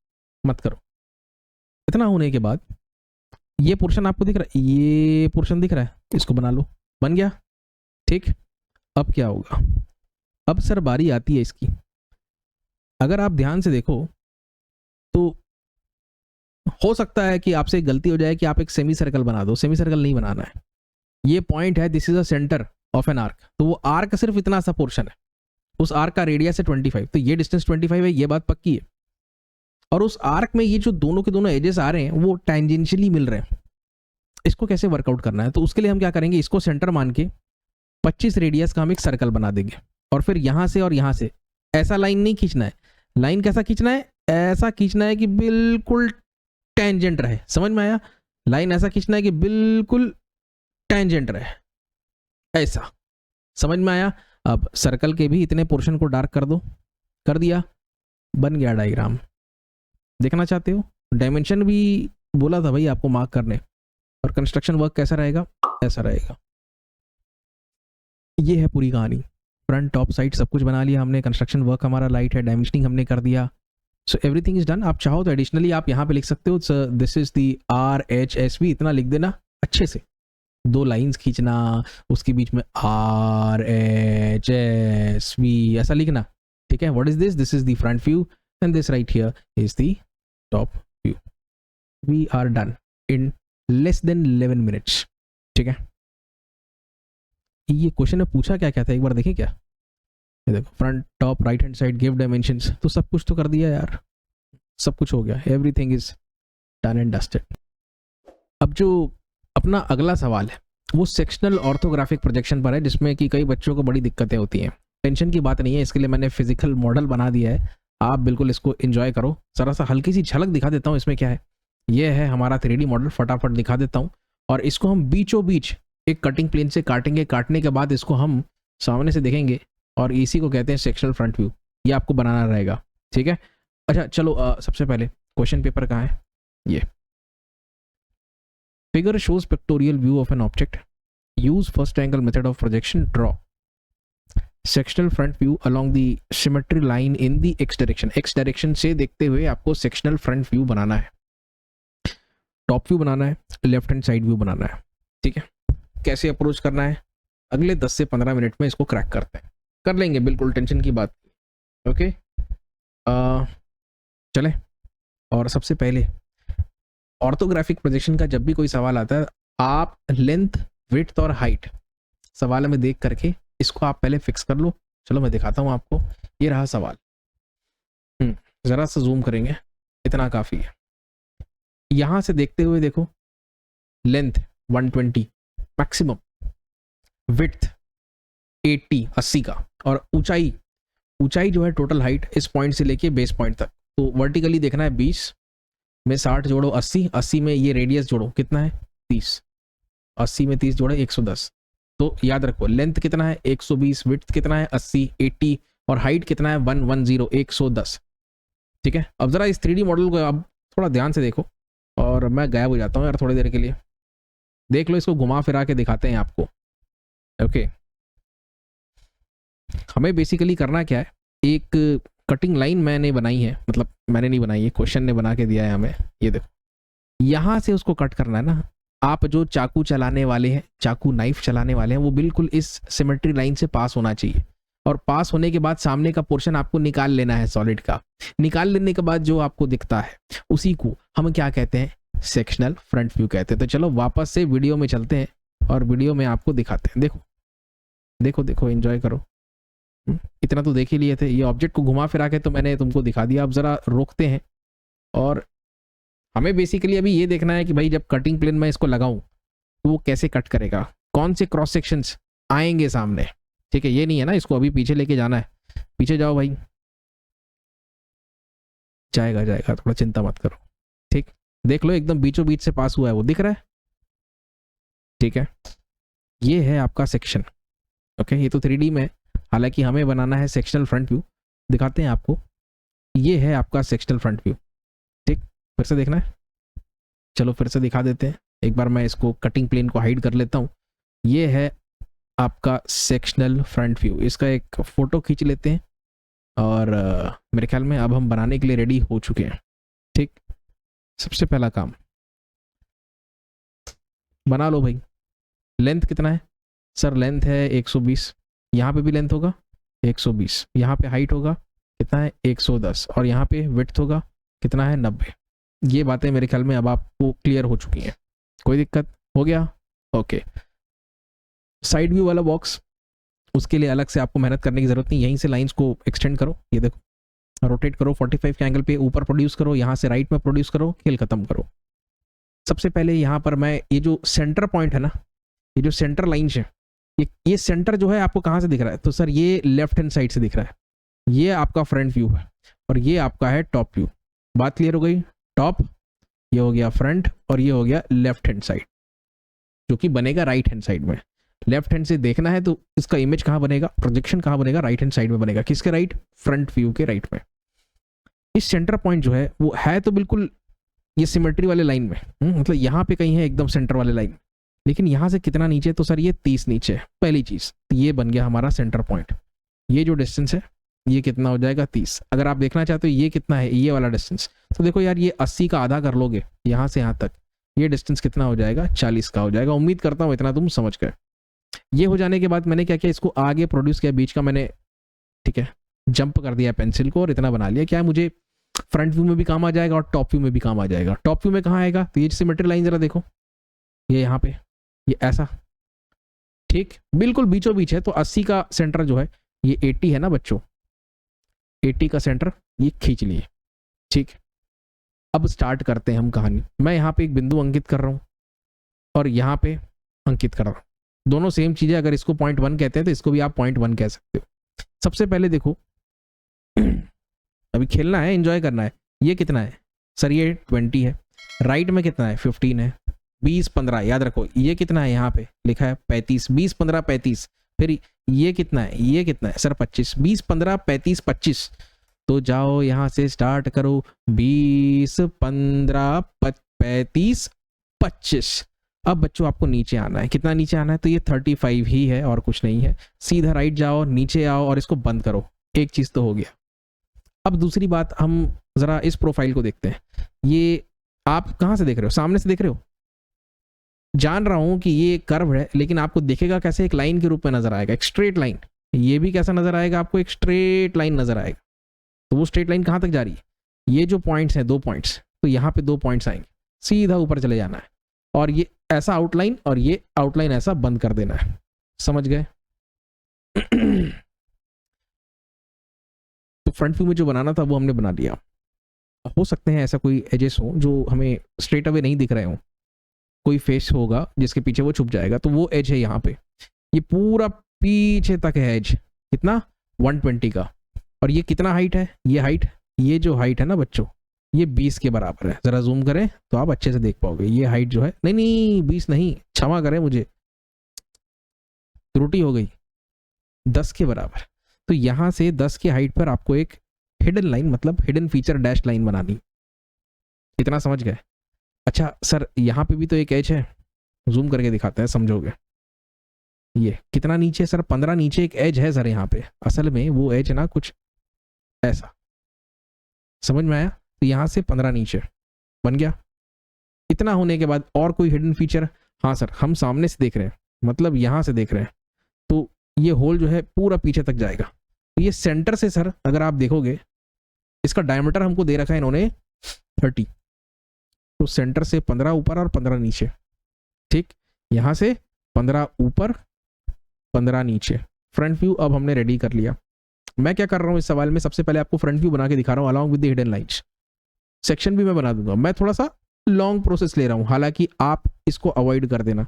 मत करो। इतना होने के बाद ये पोर्शन आपको दिख रहा है, ये पोर्शन दिख रहा है, इसको बना लो, बन गया, ठीक। अब क्या होगा, अब सर बारी आती है इसकी। अगर आप ध्यान से देखो तो हो सकता है कि आपसे गलती हो जाए कि आप एक सेमी सर्कल बना दो, सेमी सर्कल नहीं बनाना है। ये पॉइंट है, this is a centre of an arc, तो वो आर्क सिर्फ इतना सा पोर्शन है, उस आर्क का रेडियस है 25, तो ये डिस्टेंस 25 है, ये बात पक्की है। और उस आर्क में ये जो दोनों के दोनों एजेस आ रहे हैं वो टेंजेंशियली मिल रहे हैं। इसको कैसे वर्कआउट करना है, तो उसके लिए हम क्या करेंगे, इसको सेंटर मान के 25 रेडियस का हम एक सर्कल बना देंगे, और फिर यहां से और यहां से ऐसा लाइन नहीं खींचना है। लाइन कैसा खींचना है, ऐसा खींचना है कि बिल्कुल टेंजेंट रहे, समझ में आया। लाइन ऐसा खींचना है कि बिल्कुल टेंजेंट रहे, ऐसा, समझ में आया। अब सर्कल के भी इतने पोर्शन को डार्क कर दो, कर दिया, बन गया डायग्राम। देखना चाहते हो, डायमेंशन भी बोला था भाई आपको मार्क करने, और कंस्ट्रक्शन वर्क कैसा रहेगा, ऐसा रहेगा। ये है पूरी कहानी, फ्रंट टॉप साइड सब कुछ बना लिया हमने, कंस्ट्रक्शन वर्क हमारा लाइट है, डायमेंशनिंग हमने कर दिया, सो एवरीथिंग इज डन। आप चाहो तो एडिशनली आप यहाँ पे लिख सकते हो, दिस इज दी RHSV, इतना लिख देना अच्छे से, 2 लाइंस खींचना, उसके बीच में RHSV ऐसा लिखना, ठीक है। What is this, this is the front view and this right here is the top view. We are done in less than 11 minutes, ठीक है। ये क्वेश्चन में पूछा क्या क्या था, एक बार देखें क्या। ये देखो, front top right hand side give dimensions, तो सब कुछ तो कर दिया यार, सब कुछ हो गया, everything is done and dusted. अब जो अपना अगला सवाल है वो सेक्शनल ऑर्थोग्राफिक प्रोजेक्शन पर है, जिसमें कि कई बच्चों को बड़ी दिक्कतें होती हैं। टेंशन की बात नहीं है, इसके लिए मैंने फिजिकल मॉडल बना दिया है, आप बिल्कुल इसको एंजॉय करो। ज़रा सा हल्की सी झलक दिखा देता हूँ इसमें क्या है। ये है हमारा 3D मॉडल, फटाफट दिखा देता हूँ। और इसको हम बीचों बीच एक कटिंग प्लेन से काटेंगे, काटने के बाद इसको हम सामने से देखेंगे और इसी को कहते हैं सेक्शनल फ्रंट व्यू। ये आपको बनाना रहेगा, ठीक है। अच्छा चलो, सबसे पहले क्वेश्चन पेपर कहाँ है, ये figure shows pictorial view of an object, use first angle method of projection, draw sectional front view along the symmetry line in the x direction. X direction से देखते हुए आपको सेक्शनल फ्रंट व्यू बनाना है, टॉप व्यू बनाना है, लेफ्ट हैंड साइड व्यू बनाना है, ठीक है। कैसे अप्रोच करना है, अगले 10 से 15 मिनट में इसको क्रैक करते हैं, कर लेंगे, बिल्कुल टेंशन की बात। ओके, चले। और सबसे पहले ऑर्थोग्राफिक प्रोजेक्शन का जब भी कोई सवाल आता है, आप लेंथ, विड्थ और हाइट सवाल में देख करके इसको आप पहले फिक्स कर लो। चलो मैं दिखाता हूँ आपको, ये रहा सवाल। ज़रा सा जूम करेंगे, इतना काफ़ी है। यहाँ से देखते हुए देखो, लेंथ 120 मैक्सिमम, विड्थ 80 का, और ऊंचाई जो है टोटल हाइट इस पॉइंट से लेके बेस पॉइंट तक, तो वर्टिकली देखना है 20 में 60 जोड़ो 80 में ये रेडियस जोड़ो, कितना है 30, 80 में 30 जोड़े 110। तो याद रखो लेंथ कितना है 120, विड्थ कितना है 80, 80 और हाइट कितना है 110, 110, ठीक है। अब जरा इस 3D मॉडल को अब थोड़ा ध्यान से देखो, और मैं गायब हो जाता हूँ यार थोड़ी देर के लिए, देख लो, इसको घुमा फिरा के दिखाते हैं आपको। ओके, हमें बेसिकली करना क्या है, एक कटिंग लाइन मैंने बनाई है, मतलब मैंने नहीं बनाई है, क्वेश्चन ने बना के दिया है हमें। ये देखो, यहाँ से उसको कट करना है ना। आप जो चाकू चलाने वाले हैं, चाकू नाइफ चलाने वाले हैं, वो बिल्कुल इस सिमेट्री लाइन से पास होना चाहिए, और पास होने के बाद सामने का पोर्शन आपको निकाल लेना है सॉलिड का। निकाल लेने के बाद जो आपको दिखता है उसी को हम क्या कहते हैं, सेक्शनल फ्रंट व्यू कहते हैं। तो चलो वापस से वीडियो में चलते हैं और वीडियो में आपको दिखाते हैं। देखो देखो देखो, एंजॉय करो। इतना तो देख ही लिए थे, ये ऑब्जेक्ट को घुमा फिरा के तो मैंने तुमको दिखा दिया। अब जरा रोकते हैं, और हमें बेसिकली अभी ये देखना है कि भाई जब कटिंग प्लेन में इसको लगाऊं तो वो कैसे कट करेगा, कौन से क्रॉस सेक्शंस आएंगे सामने, ठीक है। ये नहीं है ना, इसको अभी पीछे लेके जाना है। पीछे जाओ भाई, जाएगा जाएगा, थोड़ा चिंता मत करो, ठीक। देख लो एकदम बीचों बीच से पास हुआ है, वो दिख रहा है, ठीक है। ये है आपका सेक्शन। ओके, ये तो 3D में, हालांकि हमें बनाना है सेक्शनल फ्रंट व्यू। दिखाते हैं आपको, ये है आपका सेक्शनल फ्रंट व्यू, ठीक। फिर से देखना है, चलो फिर से दिखा देते हैं। एक बार मैं इसको कटिंग प्लेन को हाइड कर लेता हूँ। ये है आपका सेक्शनल फ्रंट व्यू, इसका एक फोटो खींच लेते हैं, और मेरे ख्याल में अब हम बनाने के लिए रेडी हो चुके हैं, ठीक। सबसे पहला काम बना लो भाई। लेंथ कितना है सर, लेंथ है 120, यहाँ पे भी लेंथ होगा 120, यहाँ पे हाइट होगा कितना है 110, और यहाँ पे विड्थ होगा कितना है 90। ये बातें मेरे ख्याल में अब आपको क्लियर हो चुकी हैं, कोई दिक्कत हो गया। ओके, साइड व्यू वाला बॉक्स, उसके लिए अलग से आपको मेहनत करने की जरूरत नहीं, यहीं से लाइंस को एक्सटेंड करो, ये देखो, रोटेट करो 45 के एंगल पे, ऊपर प्रोड्यूस करो, यहाँ से राइट में प्रोड्यूस करो, खेल खत्म करो। सबसे पहले यहाँ पर मैं ये जो सेंटर पॉइंट है ना, ये जो सेंटर लाइंस है, ये सेंटर जो है आपको कहाँ से दिख रहा है, तो सर ये लेफ्ट हैंड साइड से दिख रहा है। ये आपका फ्रंट व्यू है और ये आपका है टॉप व्यू। बात क्लियर हो गई, टॉप ये हो गया फ्रंट, और ये हो गया लेफ्ट हैंड साइड, जो कि बनेगा राइट हैंड साइड में। लेफ्ट हैंड से देखना है तो इसका इमेज कहाँ बनेगा, प्रोजेक्शन कहाँ बनेगा, राइट हैंड साइड में बनेगा। किसके राइट, फ्रंट व्यू के राइट में। इस सेंटर पॉइंट जो है वो है तो बिल्कुल ये सिमेट्री वाले लाइन में, मतलब यहाँ पे कहीं है एकदम सेंटर वाले लाइन, लेकिन यहाँ से कितना नीचे, तो सर ये 30 नीचे है। पहली चीज ये बन गया हमारा सेंटर पॉइंट। ये जो डिस्टेंस है ये कितना हो जाएगा 30। अगर आप देखना चाहते हो ये कितना है, ये वाला डिस्टेंस, तो देखो यार ये 80 का आधा कर लोगे यहाँ से यहाँ तक, ये डिस्टेंस कितना हो जाएगा 40 का हो जाएगा। उम्मीद करता हूँ इतना तुम समझ गए। ये हो जाने के बाद मैंने क्या किया, इसको आगे प्रोड्यूस किया, बीच का मैंने, ठीक है, जंप कर दिया पेंसिल को और इतना बना लिया। क्या मुझे फ्रंट व्यू में भी काम आ जाएगा और टॉप व्यू में भी काम आ जाएगा। टॉप व्यू में कहाँ आएगा, तो ये सिमेट्री लाइन जरा देखो, ये यहाँ पे, ये ऐसा, ठीक, बिल्कुल बीचों बीच है। तो 80 का सेंटर जो है ये 80 है ना बच्चों, 80 का सेंटर ये खींच लिए, ठीक। अब स्टार्ट करते हैं हम कहानी। मैं यहाँ पे एक बिंदु अंकित कर रहा हूँ और यहाँ पे अंकित कर रहा हूँ, दोनों सेम चीजें। अगर इसको 0.1 कहते हैं तो इसको भी आप 0.1 कह सकते हो। सबसे पहले देखो, अभी खेलना है, एंजॉय करना है। ये कितना है सर? ये 20 है। राइट में कितना है? 15 है। 20 15 याद रखो। ये कितना है? यहाँ पे लिखा है 35। 20 15 35। फिर ये कितना है? ये कितना है सर? 25। 20 15 35 25। तो जाओ यहाँ से स्टार्ट करो। 20 15 35 25। अब बच्चों आपको नीचे आना है। कितना नीचे आना है? तो ये 35 ही है और कुछ नहीं है। सीधा राइट जाओ, नीचे आओ और इसको बंद करो। एक चीज तो हो गया। अब दूसरी बात, हम जरा इस प्रोफाइल को देखते हैं। ये आप कहाँ से देख रहे हो? सामने से देख रहे हो? जान रहा हूं कि ये कर्व है, लेकिन आपको दिखेगा कैसे? एक लाइन के रूप में नजर आएगा, एक स्ट्रेट लाइन। ये भी कैसा नजर आएगा आपको? एक स्ट्रेट लाइन नजर आएगा। तो वो स्ट्रेट लाइन कहाँ तक जा रही है? ये जो पॉइंट्स हैं, 2 पॉइंट्स, तो यहाँ पे 2 पॉइंट्स आएंगे, सीधा ऊपर चले जाना है और ये ऐसा आउटलाइन और ये आउटलाइन ऐसा बंद कर देना है। समझ गए? तो फ्रंट व्यू में जो बनाना था वो हमने बना लिया। हो सकते हैं ऐसा कोई एजेस हो जो हमें स्ट्रेट अवे नहीं दिख रहे हो, कोई फेस होगा जिसके पीछे वो छुप जाएगा, तो वो एज है यहाँ पे। ये पूरा पीछे तक है एज। कितना? 120 का। और ये कितना हाइट है? ये हाइट, ये जो हाइट है ना बच्चों, ये 20 के बराबर है। जरा जूम करें तो आप अच्छे से देख पाओगे। ये हाइट जो है, नहीं नहीं 20 नहीं, क्षमा करें मुझे, त्रुटि हो गई, 10 के बराबर। तो यहां से 10 की हाइट पर आपको एक हिडन लाइन, मतलब हिडन फीचर डैश लाइन बनानी। इतना समझ गए? अच्छा सर, यहाँ पे भी तो एक एज है, जूम करके दिखाते हैं, समझोगे। ये कितना नीचे सर? 15 नीचे एक एज है सर यहाँ पे। असल में वो एज ना कुछ ऐसा, समझ में आया? तो यहाँ से 15 नीचे बन गया। इतना होने के बाद और कोई हिडन फीचर? हाँ सर, हम सामने से देख रहे हैं, मतलब यहाँ से देख रहे हैं, तो ये होल जो है पूरा पीछे तक जाएगा। तो ये सेंटर से सर अगर आप देखोगे, इसका डायमीटर हमको दे रखा है इन्होंने 30, तो सेंटर से 15 ऊपर और 15 नीचे। ठीक, यहां से 15 ऊपर 15 नीचे। फ्रंट व्यू अब हमने रेडी कर लिया। मैं क्या कर रहा हूं इस सवाल में? सबसे पहले आपको फ्रंट व्यू बना के दिखा रहा हूं along with the hidden lines. Section भी मैं बना दूंगा। मैं थोड़ा सा लॉन्ग प्रोसेस ले रहा हूं, हालांकि आप इसको अवॉइड कर देना।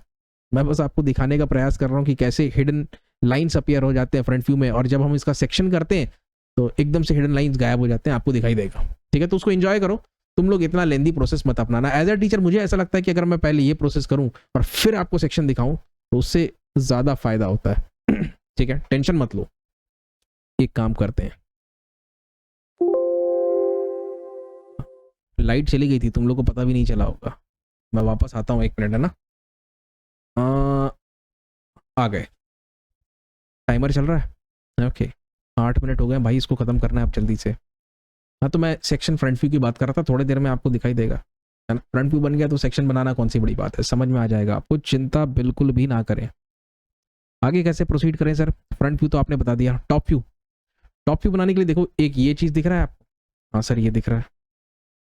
मैं बस आपको दिखाने का प्रयास कर रहा हूं कि कैसे हिडन लाइन्स अपीयर हो जाते हैं फ्रंट व्यू में, और जब हम इसका सेक्शन करते हैं तो एकदम से हिडन लाइन्स गायब हो जाते हैं, आपको दिखाई देगा। ठीक है, तो उसको एंजॉय करो। तुम लोग इतना लेंदी प्रोसेस मत अपनाना। एज ए टीचर मुझे ऐसा लगता है कि अगर मैं पहले ये प्रोसेस करूं और फिर आपको सेक्शन दिखाऊं तो उससे ज्यादा फायदा होता है। ठीक है, टेंशन मत लो। एक काम करते हैं, लाइट चली गई थी, तुम लोग को पता भी नहीं चला होगा। मैं वापस आता हूँ, 1 मिनट है ना। आ गए, टाइमर चल रहा है। ओके, 8 मिनट हो गए भाई, इसको खत्म करना है अब जल्दी से। हाँ, तो मैं सेक्शन फ्रंट व्यू की बात कर रहा था, थोड़ी देर में आपको दिखाई देगा, है ना। फ्रंट व्यू बन गया तो सेक्शन बनाना कौन सी बड़ी बात है, समझ में आ जाएगा आपको, चिंता बिल्कुल भी ना करें। आगे कैसे प्रोसीड करें सर? फ्रंट व्यू तो आपने बता दिया। टॉप व्यू, टॉप व्यू बनाने के लिए देखो, एक ये चीज दिख रहा है आपको? हाँ सर, ये दिख रहा है,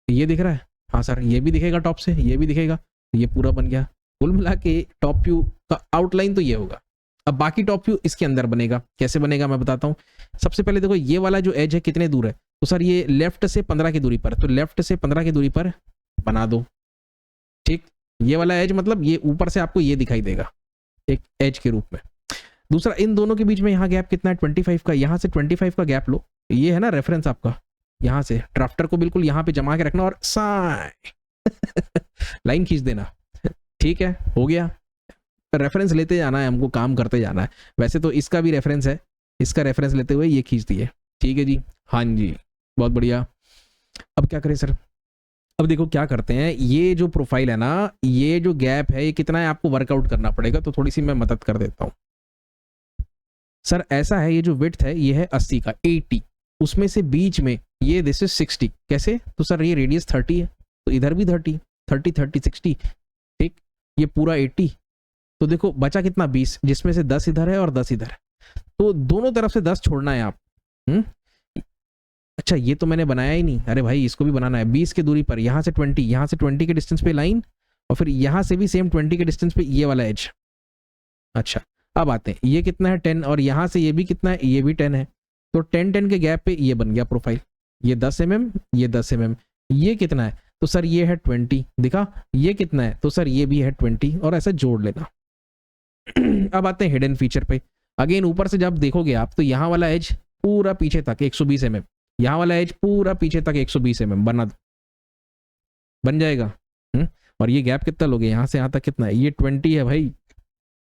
ये दिख रहा है। हाँ सर, ये भी दिखेगा टॉप से, ये भी दिखेगा, ये पूरा बन गया। कुल मिला के टॉप व्यू का आउटलाइन तो ये होगा। अब बाकी टॉप व्यू इसके अंदर बनेगा। कैसे बनेगा मैं बताता हूँ। सबसे पहले देखो, ये वाला जो एज है कितने दूर है? तो सर ये लेफ्ट से 15 की दूरी पर, तो लेफ्ट से 15 की दूरी पर बना दो। ठीक, ये वाला एज मतलब ये ऊपर से आपको ये दिखाई देगा एक एज के रूप में। दूसरा, इन दोनों के बीच में यहाँ गैप कितना है? 25 का। यहाँ से 25 का गैप लो, ये है ना रेफरेंस आपका। यहाँ से ड्राफ्टर को बिल्कुल यहाँ पे जमा के रखना और लाइन खींच देना। ठीक है, हो गया। रेफरेंस लेते जाना है हमको, काम करते जाना है। वैसे तो इसका भी रेफरेंस है, इसका रेफरेंस लेते हुए ये खींच दिए। ठीक है जी, हाँ जी, बहुत बढ़िया। अब क्या करें सर? अब देखो क्या करते हैं, ये जो प्रोफाइल है ना, ये जो गैप है ये कितना है आपको वर्कआउट करना पड़ेगा, तो थोड़ी सी मैं मदद कर देता हूँ। सर ऐसा है, ये जो विड्थ है ये है 80 का, 80, उसमें से बीच में ये दिस इज 60। कैसे? तो सर ये रेडियस 30 है, तो इधर भी 30 30 30 60। ठीक, ये पूरा 80, तो देखो बचा कितना? 20, जिसमें से 10 इधर है और 10 इधर है, तो दोनों तरफ से 10 छोड़ना है आप। अच्छा, ये तो मैंने बनाया ही नहीं। अरे भाई, इसको भी बनाना है। 20 की दूरी पर यहाँ से 20, यहाँ से 20 के डिस्टेंस पे लाइन, और फिर यहाँ से भी सेम 20 के डिस्टेंस पे ये वाला एज। अच्छा, अब आते हैं, ये कितना है? 10, और यहाँ से ये भी कितना है? ये भी 10 है। तो 10 के गैप पे ये बन गया प्रोफाइल। ये 10 mm, ये 10 mm, ये कितना है? तो सर ये है 20, दिखा? ये कितना है? तो सर ये भी है 20, और ऐसा जोड़ लेना। अब आते हैं हिडन फीचर पे। अगेन ऊपर से जब देखोगे आप तो यहाँ वाला एज पूरा पीछे तक 120 mm, यहाँ वाला एज पूरा पीछे तक 120 mm बना दो, बन जाएगा। और ये गैप कितना लोगे यहाँ से यहाँ तक कितना है, ये 20 है भाई,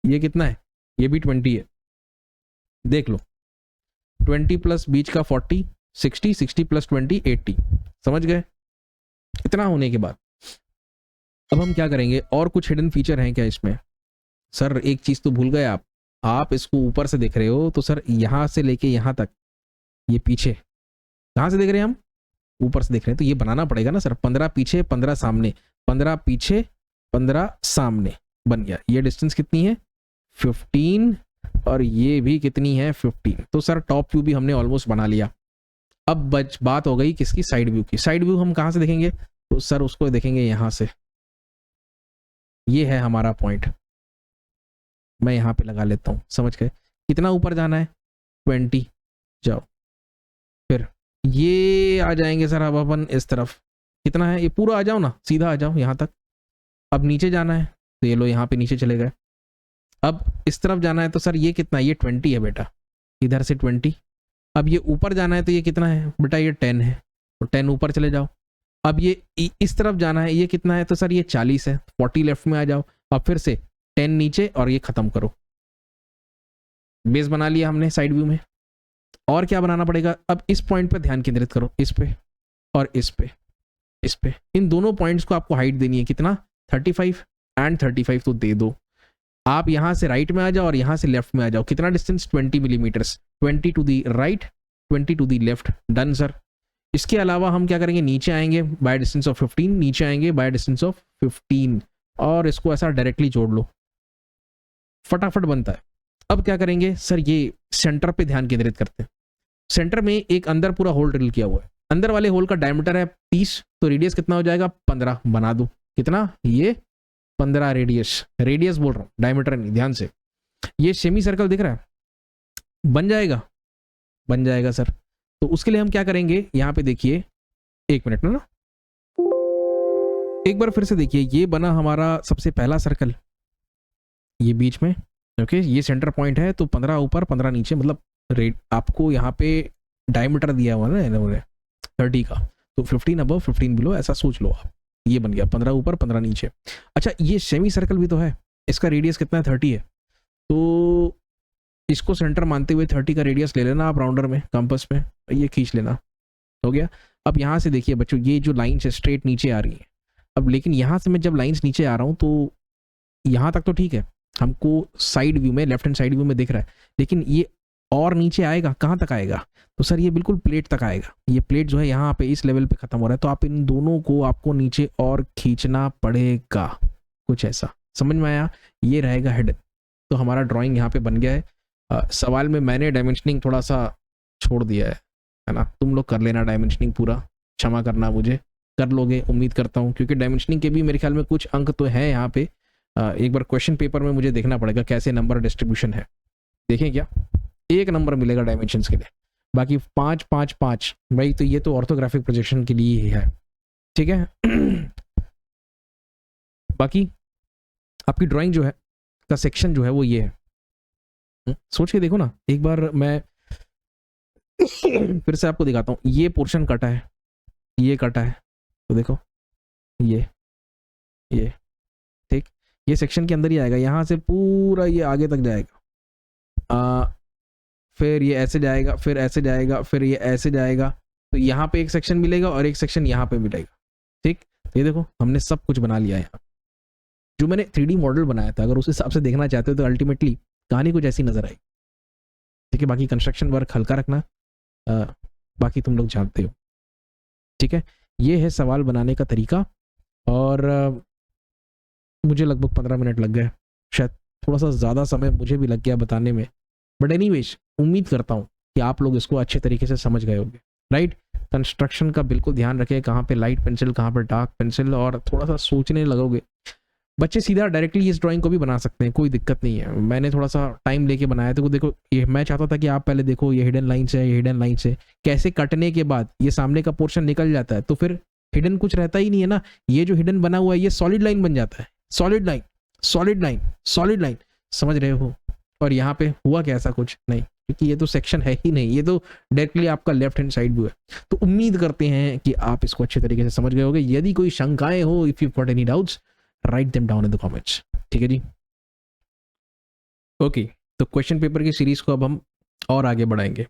ये कितना है, ये भी 20 है, देख लो 20 प्लस बीच का 40, 60, 60 प्लस 20 80, समझ गए। इतना होने के बाद अब हम क्या करेंगे, और कुछ हिडन फीचर हैं क्या इसमें? सर एक चीज तो भूल गए आप इसको ऊपर से देख रहे हो तो सर यहाँ से लेके यहाँ तक ये पीछे कहाँ से देख रहे हैं हम, ऊपर से देख रहे हैं, तो ये बनाना पड़ेगा ना सर, 15 पीछे 15 सामने, 15 पीछे 15 सामने बन गया। ये डिस्टेंस कितनी है 15 और ये भी कितनी है 15, तो सर टॉप व्यू भी हमने ऑलमोस्ट बना लिया। अब बात हो गई किसकी, साइड व्यू की। साइड व्यू हम कहाँ से देखेंगे, तो सर उसको देखेंगे यहाँ से, ये है हमारा पॉइंट, मैं यहाँ पे लगा लेता हूँ, समझ गए। कितना ऊपर जाना है 20, जाओ फिर ये आ जाएंगे सर अब अपन इस तरफ, कितना है ये पूरा आ जाओ ना, सीधा आ जाओ यहाँ तक। अब नीचे जाना है तो ये लो यहाँ पे नीचे चले गए। अब इस तरफ जाना है तो सर ये कितना, ये 20 है बेटा, इधर से 20। अब ये ऊपर जाना है तो ये कितना है बेटा, ये 10 है, तो 10 ऊपर चले जाओ। अब ये इस तरफ जाना है, ये कितना है, तो सर ये 40 है, 40 लेफ्ट में आ जाओ। अब फिर से 10 नीचे और ये खत्म करो। बेस बना लिया हमने साइड व्यू में। और क्या बनाना पड़ेगा, अब इस पॉइंट पर ध्यान केंद्रित करो, इस पे और इस पे, इस पे, इन दोनों पॉइंट्स को आपको हाइट देनी है, कितना 35 एंड 35 तो दे दो। आप यहां से राइट में आ जाओ और यहां से लेफ्ट में आ जाओ, कितना distance 20 millimetres, 20 to the right 20 to the left, done sir. इसके अलावा हम क्या करेंगे, नीचे आएंगे बाय डिस्टेंस ऑफ 15, नीचे आएंगे बाय डिस्टेंस ऑफ 15 और इसको ऐसा डायरेक्टली जोड़ लो, फटाफट बनता है। अब क्या करेंगे सर, ये सेंटर पे ध्यान केंद्रित करते हैं। सेंटर में एक अंदर पूरा होल ड्रिल किया हुआ है, अंदर वाले होल का डायमीटर है 30, तो रेडियस कितना हो जाएगा 15, बना दो, कितना ये 15 रेडियस, रेडियस बोल रहा हूँ डायमीटर नहीं, ध्यान से। ये सेमी सर्कल दिख रहा है, बन जाएगा, बन जाएगा सर। तो उसके लिए हम क्या करेंगे, यहाँ पे देखिए, एक मिनट ना, एक बार फिर से देखिए, ये बना हमारा सबसे पहला सर्कल, ये बीच में, ओके, ये सेंटर पॉइंट है, तो 15 ऊपर 15 नीचे, मतलब रेट आपको यहाँ पे डायमीटर दिया हुआ ना इन्होंने 30 का, तो 15 अबव 15 बिलो, ऐसा सोच लो आप। ये बन गया 15 ऊपर 15 नीचे। अच्छा ये सेमी सर्कल भी तो है, इसका रेडियस कितना है 30 है, तो इसको सेंटर मानते हुए 30 का रेडियस ले लेना आप राउंडर में, कंपास में, ये खींच लेना, हो गया। अब यहाँ से देखिए बच्चों, ये जो लाइन्स है स्ट्रेट नीचे आ रही है। अब लेकिन यहाँ से मैं जब लाइन्स नीचे आ रहा हूँ तो यहाँ तक तो ठीक है, हमको साइड व्यू में, लेफ्ट हैंड साइड व्यू में दिख रहा है, लेकिन ये और नीचे आएगा, कहाँ तक आएगा, तो सर ये बिल्कुल प्लेट तक आएगा। ये प्लेट जो है यहाँ पे इस लेवल पे खत्म हो रहा है, तो आप इन दोनों को आपको नीचे और खींचना पड़ेगा, कुछ ऐसा, समझ में आया। ये रहेगा हेड। तो हमारा ड्राइंग यहाँ पे बन गया है। सवाल में मैंने डायमेंशनिंग थोड़ा सा छोड़ दिया है ना, तुम लोग कर लेना डायमेंशनिंग पूरा, क्षमा करना, मुझे कर लोगे उम्मीद करता हूँ, क्योंकि डायमेंशनिंग के भी मेरे ख्याल में कुछ अंक तो है यहाँ पे। एक बार क्वेश्चन पेपर में मुझे देखना पड़ेगा कैसे नंबर डिस्ट्रीब्यूशन है, देखें क्या, 1 नंबर मिलेगा डायमेंशंस के लिए, बाकी 5 5 5 भाई, तो ये तो ऑर्थोग्राफिक प्रोजेक्शन के लिए ही है, ठीक है। बाकी आपकी ड्राइंग जो है का सेक्शन जो है वो ये है, सोच के देखो ना एक बार, मैं फिर से आपको दिखाता हूँ। ये पोर्शन कटा है, ये कटा है, तो देखो ये ठीक, ये सेक्शन के अंदर ही आएगा, यहाँ से पूरा ये आगे तक जाएगा, फिर ये ऐसे जाएगा, फिर ऐसे जाएगा, फिर ये ऐसे जाएगा, तो यहाँ पे एक सेक्शन मिलेगा और एक सेक्शन यहाँ पे मिलेगा, ठीक। तो ये देखो हमने सब कुछ बना लिया है। जो मैंने 3D मॉडल बनाया था, अगर उस हिसाब से देखना चाहते हो तो अल्टीमेटली कहानी कुछ ऐसी नजर आई, ठीक है। बाकी कंस्ट्रक्शन वर्क हल्का रखना, बाकी तुम लोग जानते हो, ठीक है। ये है सवाल बनाने का तरीका, और मुझे लगभग 15 मिनट लग गए, शायद थोड़ा सा ज़्यादा समय मुझे भी लग गया बताने में, बट एनीवेज उम्मीद करता हूँ कि आप लोग इसको अच्छे तरीके से समझ गए होंगे, राइट। कंस्ट्रक्शन का बिल्कुल ध्यान रखें, कहाँ पे लाइट पेंसिल, कहाँ पे डार्क पेंसिल, और थोड़ा सा सोचने लगोगे। बच्चे सीधा डायरेक्टली इस ड्राइंग को भी बना सकते हैं, कोई दिक्कत नहीं है। मैंने थोड़ा सा टाइम लेके बनाया, तो देखो ये मैं चाहता था कि आप पहले देखो ये हिडन लाइन्स है, ये हिडन लाइन्स है, कैसे कटने के बाद ये सामने का पोर्शन निकल जाता है, तो फिर हिडन कुछ रहता ही नहीं है ना। ये जो हिडन बना हुआ है ये सॉलिड लाइन बन जाता है, solid line, solid line, solid line, समझ रहे हो। और यहाँ पे हुआ क्या ऐसा कुछ नहीं, क्योंकि ये तो सेक्शन है ही नहीं, ये तो डायरेक्टली आपका लेफ्ट हैंड साइड व्यू है। तो उम्मीद करते हैं कि आप इसको अच्छे तरीके से समझ गए होंगे। यदि कोई शंकाएं हो, if you got any doubts, write them down in the comments. ठीक है जी, ओके। तो क्वेश्चन पेपर की सीरीज को अब हम और आगे बढ़ाएंगे।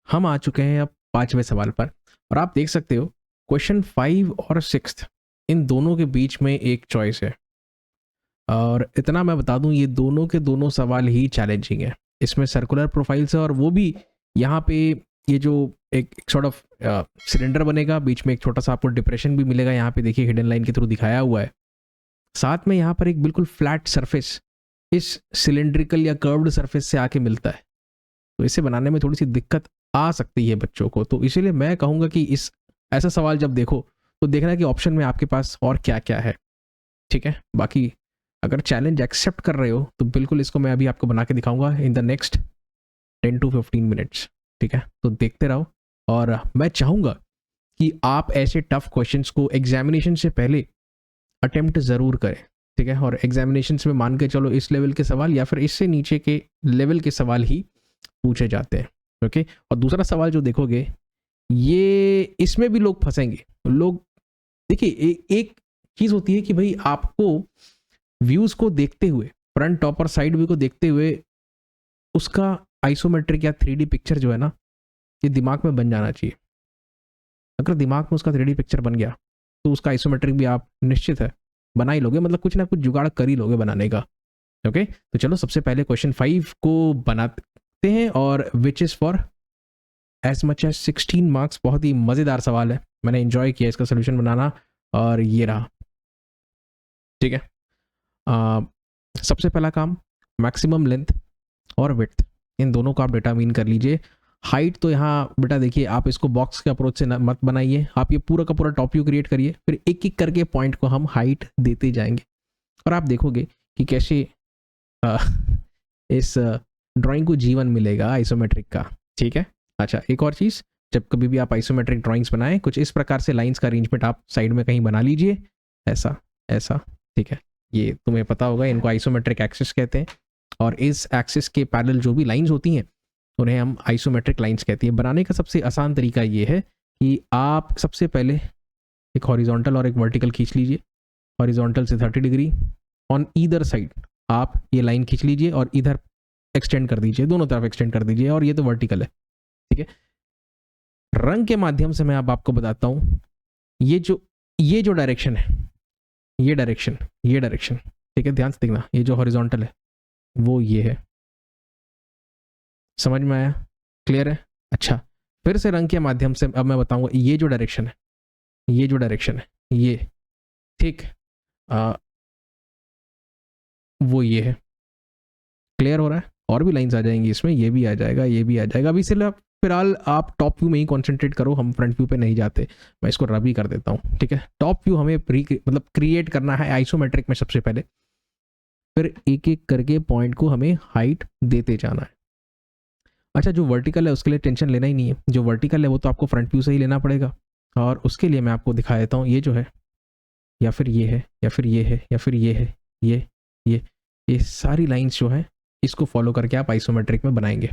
हम आ चुके हैं अब 5वें सवाल पर, और आप देख सकते हो क्वेश्चन 5 और 6 इन दोनों के बीच में एक चॉइस है, और इतना मैं बता दूं, ये दोनों के दोनों सवाल ही चैलेंजिंग है। इसमें सर्कुलर प्रोफाइल है, और वो भी यहाँ पे ये जो एक सॉर्ट ऑफ सिलेंडर बनेगा, बीच में एक छोटा सा आपको डिप्रेशन भी मिलेगा, यहाँ पे देखिए हिडन लाइन के थ्रू दिखाया हुआ है। साथ में यहाँ पर एक बिल्कुल फ्लैट सरफेस इस सिलेंड्रिकल या कर्व्ड सरफेस से आके मिलता है, तो इसे बनाने में थोड़ी सी दिक्कत आ सकती है बच्चों को। तो इसीलिए मैं कहूँगा कि इस ऐसा सवाल जब देखो तो देखना कि ऑप्शन में आपके पास और क्या क्या है। ठीक है, बाकी अगर चैलेंज एक्सेप्ट कर रहे हो तो बिल्कुल इसको मैं अभी आपको बना के दिखाऊंगा in the next 10 to 15 minutes. ठीक है, तो देखते रहो, और मैं चाहूँगा कि आप ऐसे टफ क्वेश्चंस को एग्जामिनेशन से पहले अटेम्प्ट ज़रूर करें। ठीक है, और एग्जामिनेशन में मान के चलो इस लेवल के सवाल या फिर इससे नीचे के लेवल के सवाल ही पूछे जाते हैं। ओके, और दूसरा सवाल जो देखोगे, ये इसमें भी लोग फंसेंगे। लोग देखिए, एक चीज़ होती है कि भाई आपको व्यूज़ को देखते हुए, फ्रंट टॉप और साइड व्यू को देखते हुए, उसका आइसोमेट्रिक या 3D पिक्चर जो है ना, ये दिमाग में बन जाना चाहिए। अगर दिमाग में उसका 3D पिक्चर बन गया तो उसका आइसोमेट्रिक भी आप निश्चित है बना ही लोगे, मतलब कुछ ना कुछ जुगाड़ कर ही लोगे बनाने का। ओके, तो चलो सबसे पहले क्वेश्चन 5 को बनाते हैं, और which is for as much as 16 marks. बहुत ही मज़ेदार सवाल है, मैंने एंजॉय किया इसका सोल्यूशन बनाना, और ये रहा। ठीक है, सबसे पहला काम, मैक्सिमम लेंथ और विड्थ, इन दोनों को आप डिटरमाइन कर लीजिए। हाइट तो यहाँ बेटा देखिए, आप इसको बॉक्स के अप्रोच से मत बनाइए, आप ये पूरा का पूरा टॉप व्यू क्रिएट करिए, फिर एक एक करके पॉइंट को हम हाइट देते जाएंगे, और आप देखोगे कि कैसे इस ड्राइंग को जीवन मिलेगा आइसोमेट्रिक का। ठीक है, अच्छा एक और चीज़, जब कभी भी आप आइसोमेट्रिक ड्राइंग्स बनाएं, कुछ इस प्रकार से लाइंस का अरेंजमेंट आप साइड में कहीं बना लीजिए, ऐसा ऐसा। ठीक है, ये तुम्हें पता होगा, इनको आइसोमेट्रिक एक्सिस कहते हैं, और इस एक्सिस के पैरेलल जो भी लाइंस होती हैं उन्हें हम आइसोमेट्रिक लाइंस कहती हैं। बनाने का सबसे आसान तरीका ये है कि आप सबसे पहले एक हॉरिजॉन्टल और एक वर्टिकल खींच लीजिए। हॉरिजॉन्टल से 30 डिग्री ऑन ईदर साइड आप ये लाइन खींच लीजिए, और इधर एक्सटेंड कर दीजिए, दोनों तरफ एक्सटेंड कर दीजिए, और ये तो वर्टिकल है। ठीक है, रंग के माध्यम से मैं अब आपको बताता हूँ, ये जो डायरेक्शन है, ये डायरेक्शन, ठीक है, ध्यान से देखना, ये जो हॉरिजॉन्टल है वो ये है। समझ में आया? क्लियर है? अच्छा, फिर से रंग के माध्यम से अब मैं बताऊंगा, ये जो डायरेक्शन है, ये ठीक, वो ये है। क्लियर हो रहा है? और भी लाइंस आ जाएंगी इसमें, ये भी आ जाएगा, ये भी आ जाएगा। अभी सिर्फ फिलहाल आप टॉप व्यू में ही कॉन्सेंट्रेट करो, हम फ्रंट व्यू पे नहीं जाते। मैं इसको रब ही कर देता हूँ। ठीक है, टॉप व्यू हमें मतलब क्रिएट करना है आइसोमेट्रिक में सबसे पहले, फिर एक एक करके पॉइंट को हमें हाइट देते जाना है। अच्छा, जो वर्टिकल है उसके लिए टेंशन लेना ही नहीं है, जो वर्टिकल है वो तो आपको फ्रंट व्यू से ही लेना पड़ेगा, और उसके लिए मैं आपको दिखा देता हूँ। ये जो है, या फिर ये है, या फिर ये है, या फिर ये है, ये सारी लाइंस जो हैं इसको फॉलो करके आप आइसोमेट्रिक में बनाएंगे।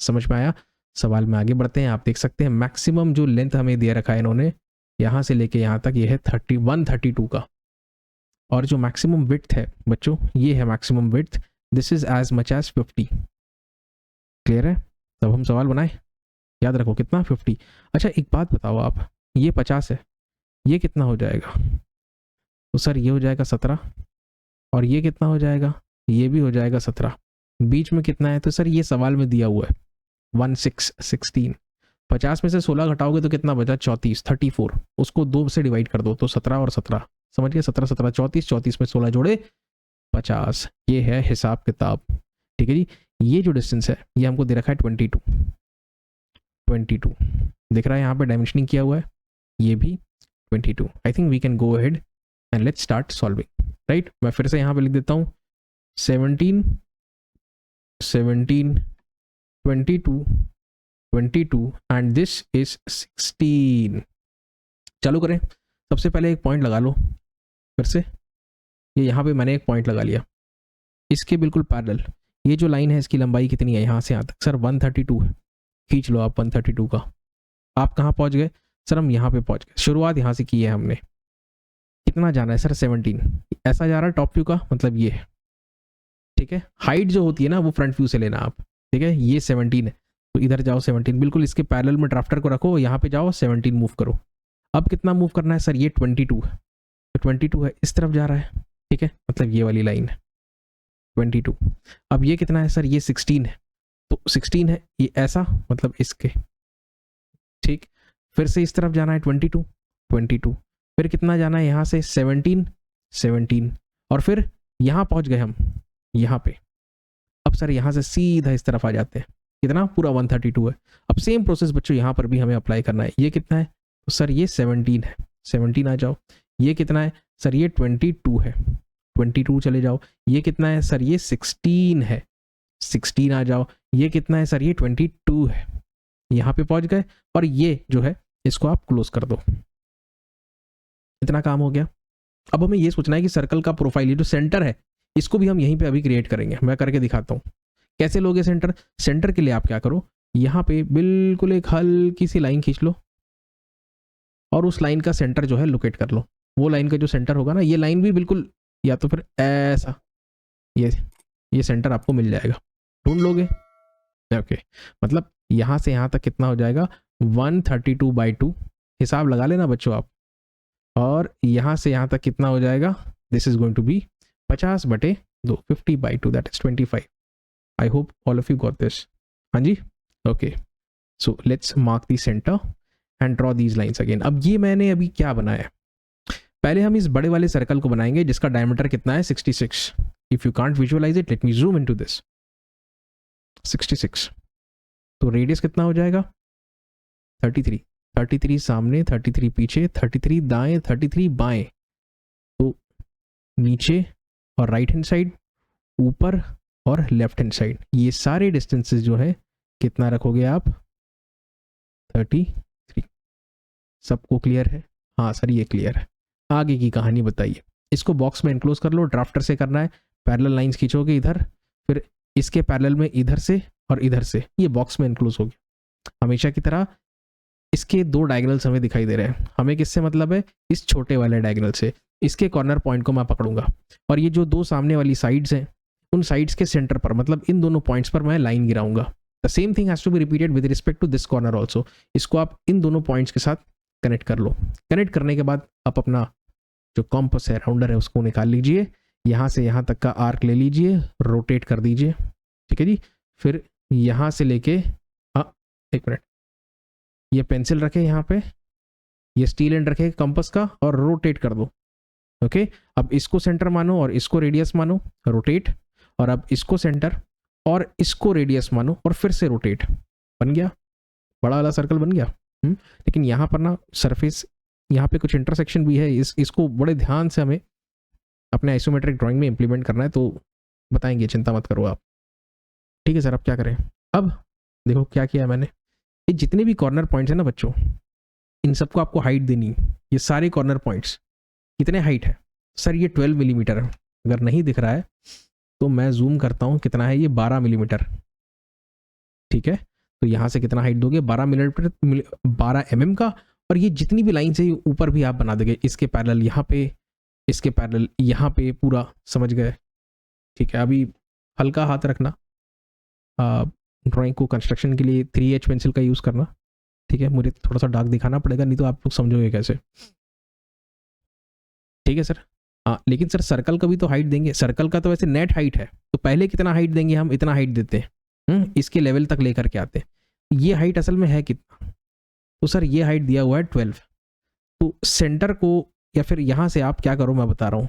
समझ में आया? सवाल में आगे बढ़ते हैं। आप देख सकते हैं मैक्सिमम जो लेंथ हमें दे रखा है इन्होंने, यहाँ से लेके यहाँ तक, ये है 132 का, और जो मैक्सिमम विड्थ है बच्चों, ये है maximum width, this is as much as 50। Clear है? तब हम सवाल बनाए, याद रखो कितना, 50। अच्छा एक बात बताओ आप, ये 50 है, ये कितना हो जाएगा? तो सर ये हो जाएगा 17, और ये कितना हो जाएगा? ये भी हो जाएगा 17। बीच में कितना है? तो सर ये सवाल में दिया हुआ है 16। 50 में से 16 घटाओगे तो कितना बचा? 34। उसको 2 से डिवाइड कर दो तो 17 और 17, समझ गए? 17 17 34 में 16 जोड़े 50। ये है हिसाब किताब। ठीक है जी, ये जो डिस्टेंस है ये हमको दे रखा है 22 दिख रहा है यहाँ पे, डायमेंशनिंग किया हुआ है, ये भी 22। I think we can go ahead and let's start solving. Right, मैं फिर से यहाँ पे लिख देता हूँ 17 22 एंड दिस इज 16। चालू करें। सबसे पहले एक पॉइंट लगा लो, फिर से ये यहाँ पे मैंने एक पॉइंट लगा लिया, इसके बिल्कुल पैरेलल ये जो लाइन है इसकी लंबाई कितनी है यहाँ से यहाँ तक? सर 132 है, खींच लो आप 132 का। आप कहाँ पहुँच गए? सर हम यहाँ पे पहुँच गए, शुरुआत यहाँ से की है हमने। कितना जाना है सर? 17। ऐसा जा रहा है टॉप व्यू का मतलब ये है, ठीक है। हाइट जो होती है ना वो फ्रंट व्यू से लेना आप, ठीक है। ये 17 है तो इधर जाओ 17, बिल्कुल इसके पैरेलल में ड्राफ्टर को रखो, यहाँ पे जाओ 17 मूव करो। अब कितना मूव करना है सर? ये 22 है, तो 22 है इस तरफ जा रहा है, ठीक है, मतलब ये वाली लाइन है 22। अब ये कितना है सर? ये 16 है, तो 16 है ये ऐसा, मतलब इसके, ठीक। फिर से इस तरफ जाना है 22, फिर कितना जाना है यहाँ से? 17, और फिर यहाँ पहुँच गए हम यहाँ पे। अब सर यहाँ से सीधा इस तरफ आ जाते हैं, कितना? पूरा 132 है। अब सेम प्रोसेस बच्चों यहाँ पर भी हमें अप्लाई करना है। ये कितना है? तो सर ये 17 है, 17 आ जाओ। ये कितना है सर? ये 22 है, 22 चले जाओ। ये कितना है सर? ये 16 है, 16 आ जाओ। ये कितना है सर? ये 22 है, यहाँ पे पहुँच गए। और ये जो है इसको आप क्लोज कर दो। इतना काम हो गया। अब हमें ये सोचना है कि सर्कल का प्रोफाइल, ये जो सेंटर है इसको भी हम यहीं पे अभी क्रिएट करेंगे। मैं करके दिखाता हूँ कैसे लोगे सेंटर। सेंटर के लिए आप क्या करो, यहाँ पे बिल्कुल एक हल्की सी लाइन खींच लो और उस लाइन का सेंटर जो है लोकेट कर लो। वो लाइन का जो सेंटर होगा ना, ये लाइन भी बिल्कुल, या तो फिर ऐसा, ये सेंटर आपको मिल जाएगा, ढूंढ लोगे। ओके, मतलब यहाँ से यहाँ तक कितना हो जाएगा? 132/2, हिसाब लगा लेना बच्चों आप। और यहाँ से यहाँ तक कितना हो जाएगा? This is going to be 50/2, 50/2, that is 25। I hope all of you got this. हाँ जी, okay. So let's mark the centre and draw these lines again. अब ये मैंने अभी क्या बनाया है, पहले हम इस बड़े वाले सर्कल को बनाएंगे जिसका डायमीटर कितना है? 66। If you can't visualise it, let me zoom into this. 66, तो रेडियस कितना हो जाएगा? 33। 33 सामने, 33 पीछे, 33 दाएं, 33 बाएं, तो नीचे और राइट हैंड साइड, ऊपर और लेफ्ट हैंड साइड, ये सारे डिस्टेंसेस जो है कितना रखोगे आप? 33। सबको क्लियर है? हाँ सर ये क्लियर है। आगे की कहानी बताइए। इसको बॉक्स में एनक्लोज कर लो, ड्राफ्टर से करना है। पैरेलल लाइंस खींचोगे इधर, फिर इसके पैरेलल में इधर से और इधर से, ये बॉक्स में एनक्लोज हो गया। हमेशा की तरह इसके दो डायगोनल्स हमें दिखाई दे रहे हैं। हमें किससे मतलब है? इस छोटे वाले डायगोनल से। इसके कॉर्नर पॉइंट को मैं पकड़ूंगा और ये जो दो सामने वाली साइड्स हैं उन साइड्स के सेंटर पर, मतलब इन दोनों पॉइंट्स पर मैं लाइन गिराऊंगा। The same thing has to be repeated with respect to this corner also. इसको आप इन दोनों पॉइंट्स के साथ कनेक्ट कर लो। कनेक्ट करने के बाद आप अपना जो कॉम्पस है, राउंडर है, उसको निकाल लीजिए। यहाँ से यहाँ तक का आर्क ले लीजिए, रोटेट कर दीजिए, ठीक है जी। फिर यहाँ से लेके, हाँ एक मिनट, ये पेंसिल रखे यहाँ पे, ये स्टील एंड रखे कंपास का और रोटेट कर दो। ओके, अब इसको सेंटर मानो और इसको रेडियस मानो, रोटेट, और अब इसको सेंटर और इसको रेडियस मानो और फिर से रोटेट। बन गया, बड़ा वाला सर्कल बन गया। लेकिन यहाँ पर ना सरफेस, यहाँ पे कुछ इंटरसेक्शन भी है, इसको बड़े ध्यान से हमें अपने आइसोमेट्रिक ड्राइंग में इंप्लीमेंट करना है, तो बताएंगे, चिंता मत करो आप। ठीक है सर, अब क्या करें? अब देखो क्या किया है मैंने। ये जितने भी कॉर्नर पॉइंट्स हैं ना बच्चों, इन सबको आपको हाइट देनी है। ये सारे कॉर्नर पॉइंट्स कितने हाइट है? सर ये 12 मिलीमीटर है। अगर नहीं दिख रहा है तो मैं जूम करता हूँ, कितना है ये? 12 मिलीमीटर। ठीक है, तो यहाँ से कितना हाइट दोगे? 12 मिलीमीटर, 12 mm का। और ये जितनी भी लाइन है ऊपर भी आप बना दोगे, इसके पैरेलल यहाँ पे, इसके पैरेलल यहाँ पे, पूरा समझ गए? ठीक है, अभी हल्का हाथ रखना, ड्राइंग को कंस्ट्रक्शन के लिए 3H पेंसिल का यूज़ करना। ठीक है, मुझे थोड़ा सा डार्क दिखाना पड़ेगा, नहीं तो आप लोग समझोगे कैसे। ठीक है सर, हाँ लेकिन सर सर्कल का भी तो हाइट देंगे। सर्कल का तो वैसे नेट हाइट है, तो पहले कितना हाइट देंगे हम? इतना हाइट देते हैं, इसके लेवल तक लेकर के आते हैं। ये हाइट असल में है कितना? तो सर ये हाइट दिया हुआ है 12। तो सेंटर को, या फिर यहाँ से आप क्या करो, मैं बता रहा हूँ,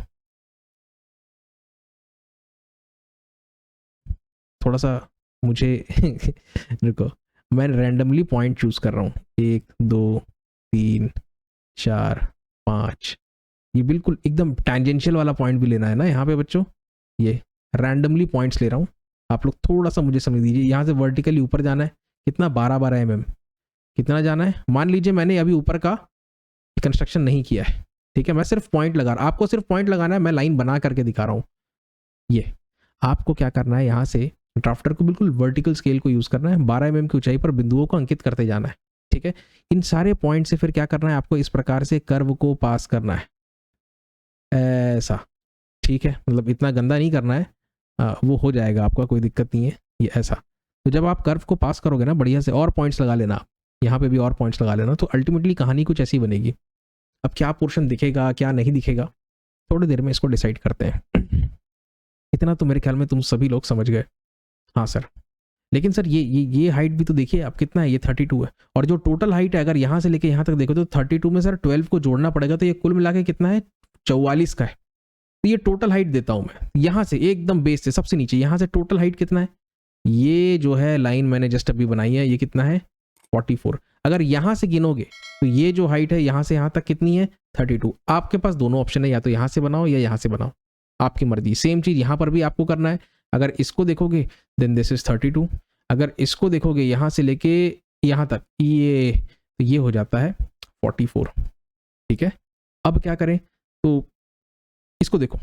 थोड़ा सा मुझे रुको, मैं रैंडमली पॉइंट चूज कर रहा हूँ। 1 2 3 4 5, ये बिल्कुल एकदम टैंजेंशियल वाला पॉइंट भी लेना है ना यहाँ पे बच्चों। ये रैंडमली पॉइंट्स ले रहा हूँ, आप लोग थोड़ा सा मुझे समझ दीजिए। यहाँ से वर्टिकली ऊपर जाना है, कितना? 12 mm। कितना जाना है? मान लीजिए मैंने अभी ऊपर का कंस्ट्रक्शन नहीं किया है, ठीक है, मैं सिर्फ पॉइंट लगा रहा हूँ। आपको सिर्फ पॉइंट लगाना है, मैं लाइन बना करके दिखा रहा हूँ। ये आपको क्या करना है, यहाँ से ड्राफ्टर को बिल्कुल वर्टिकल स्केल को यूज़ करना है, 12 mm की ऊंचाई पर बिंदुओं को अंकित करते जाना है, ठीक है। इन सारे पॉइंट से फिर क्या करना है आपको, इस प्रकार से कर्व को पास करना है, ऐसा, ठीक है। मतलब इतना गंदा नहीं करना है, वो हो जाएगा आपका, कोई दिक्कत नहीं है, ये ऐसा। तो जब आप कर्व को पास करोगे ना बढ़िया से, और पॉइंट्स लगा लेना, यहाँ पे भी और पॉइंट्स लगा लेना, तो अल्टीमेटली कहानी कुछ ऐसी बनेगी। अब क्या पोर्शन दिखेगा क्या नहीं दिखेगा, थोड़ी देर में इसको डिसाइड करते हैं। इतना तो मेरे ख्याल में तुम सभी लोग समझ गए। हाँ सर, लेकिन सर ये हाइट भी तो देखिए आप, कितना है, ये 32 है, और जो टोटल हाइट है अगर यहाँ से लेके यहाँ तक देखो तो 32 में सर 12 को जोड़ना पड़ेगा, तो ये कुल मिला के कितना है, 44 का है। तो ये टोटल हाइट देता हूँ मैं, यहाँ से एकदम बेस से सबसे नीचे, यहाँ से टोटल हाइट कितना है, ये जो है लाइन मैंने जस्ट अभी बनाई है, ये कितना है 44। अगर यहाँ से गिनोगे तो ये जो हाइट है यहाँ से यहाँ तक कितनी है 32। आपके पास दोनों ऑप्शन है, या तो यहाँ से बनाओ या यहाँ से बनाओ, आपकी मर्जी। सेम चीज़ यहाँ पर भी आपको करना है। अगर इसको देखोगे देन दिस इज 32, अगर इसको देखोगे यहाँ से लेके यहाँ तक, ये हो जाता है 44, ठीक है। अब क्या करें, तो इसको देखो,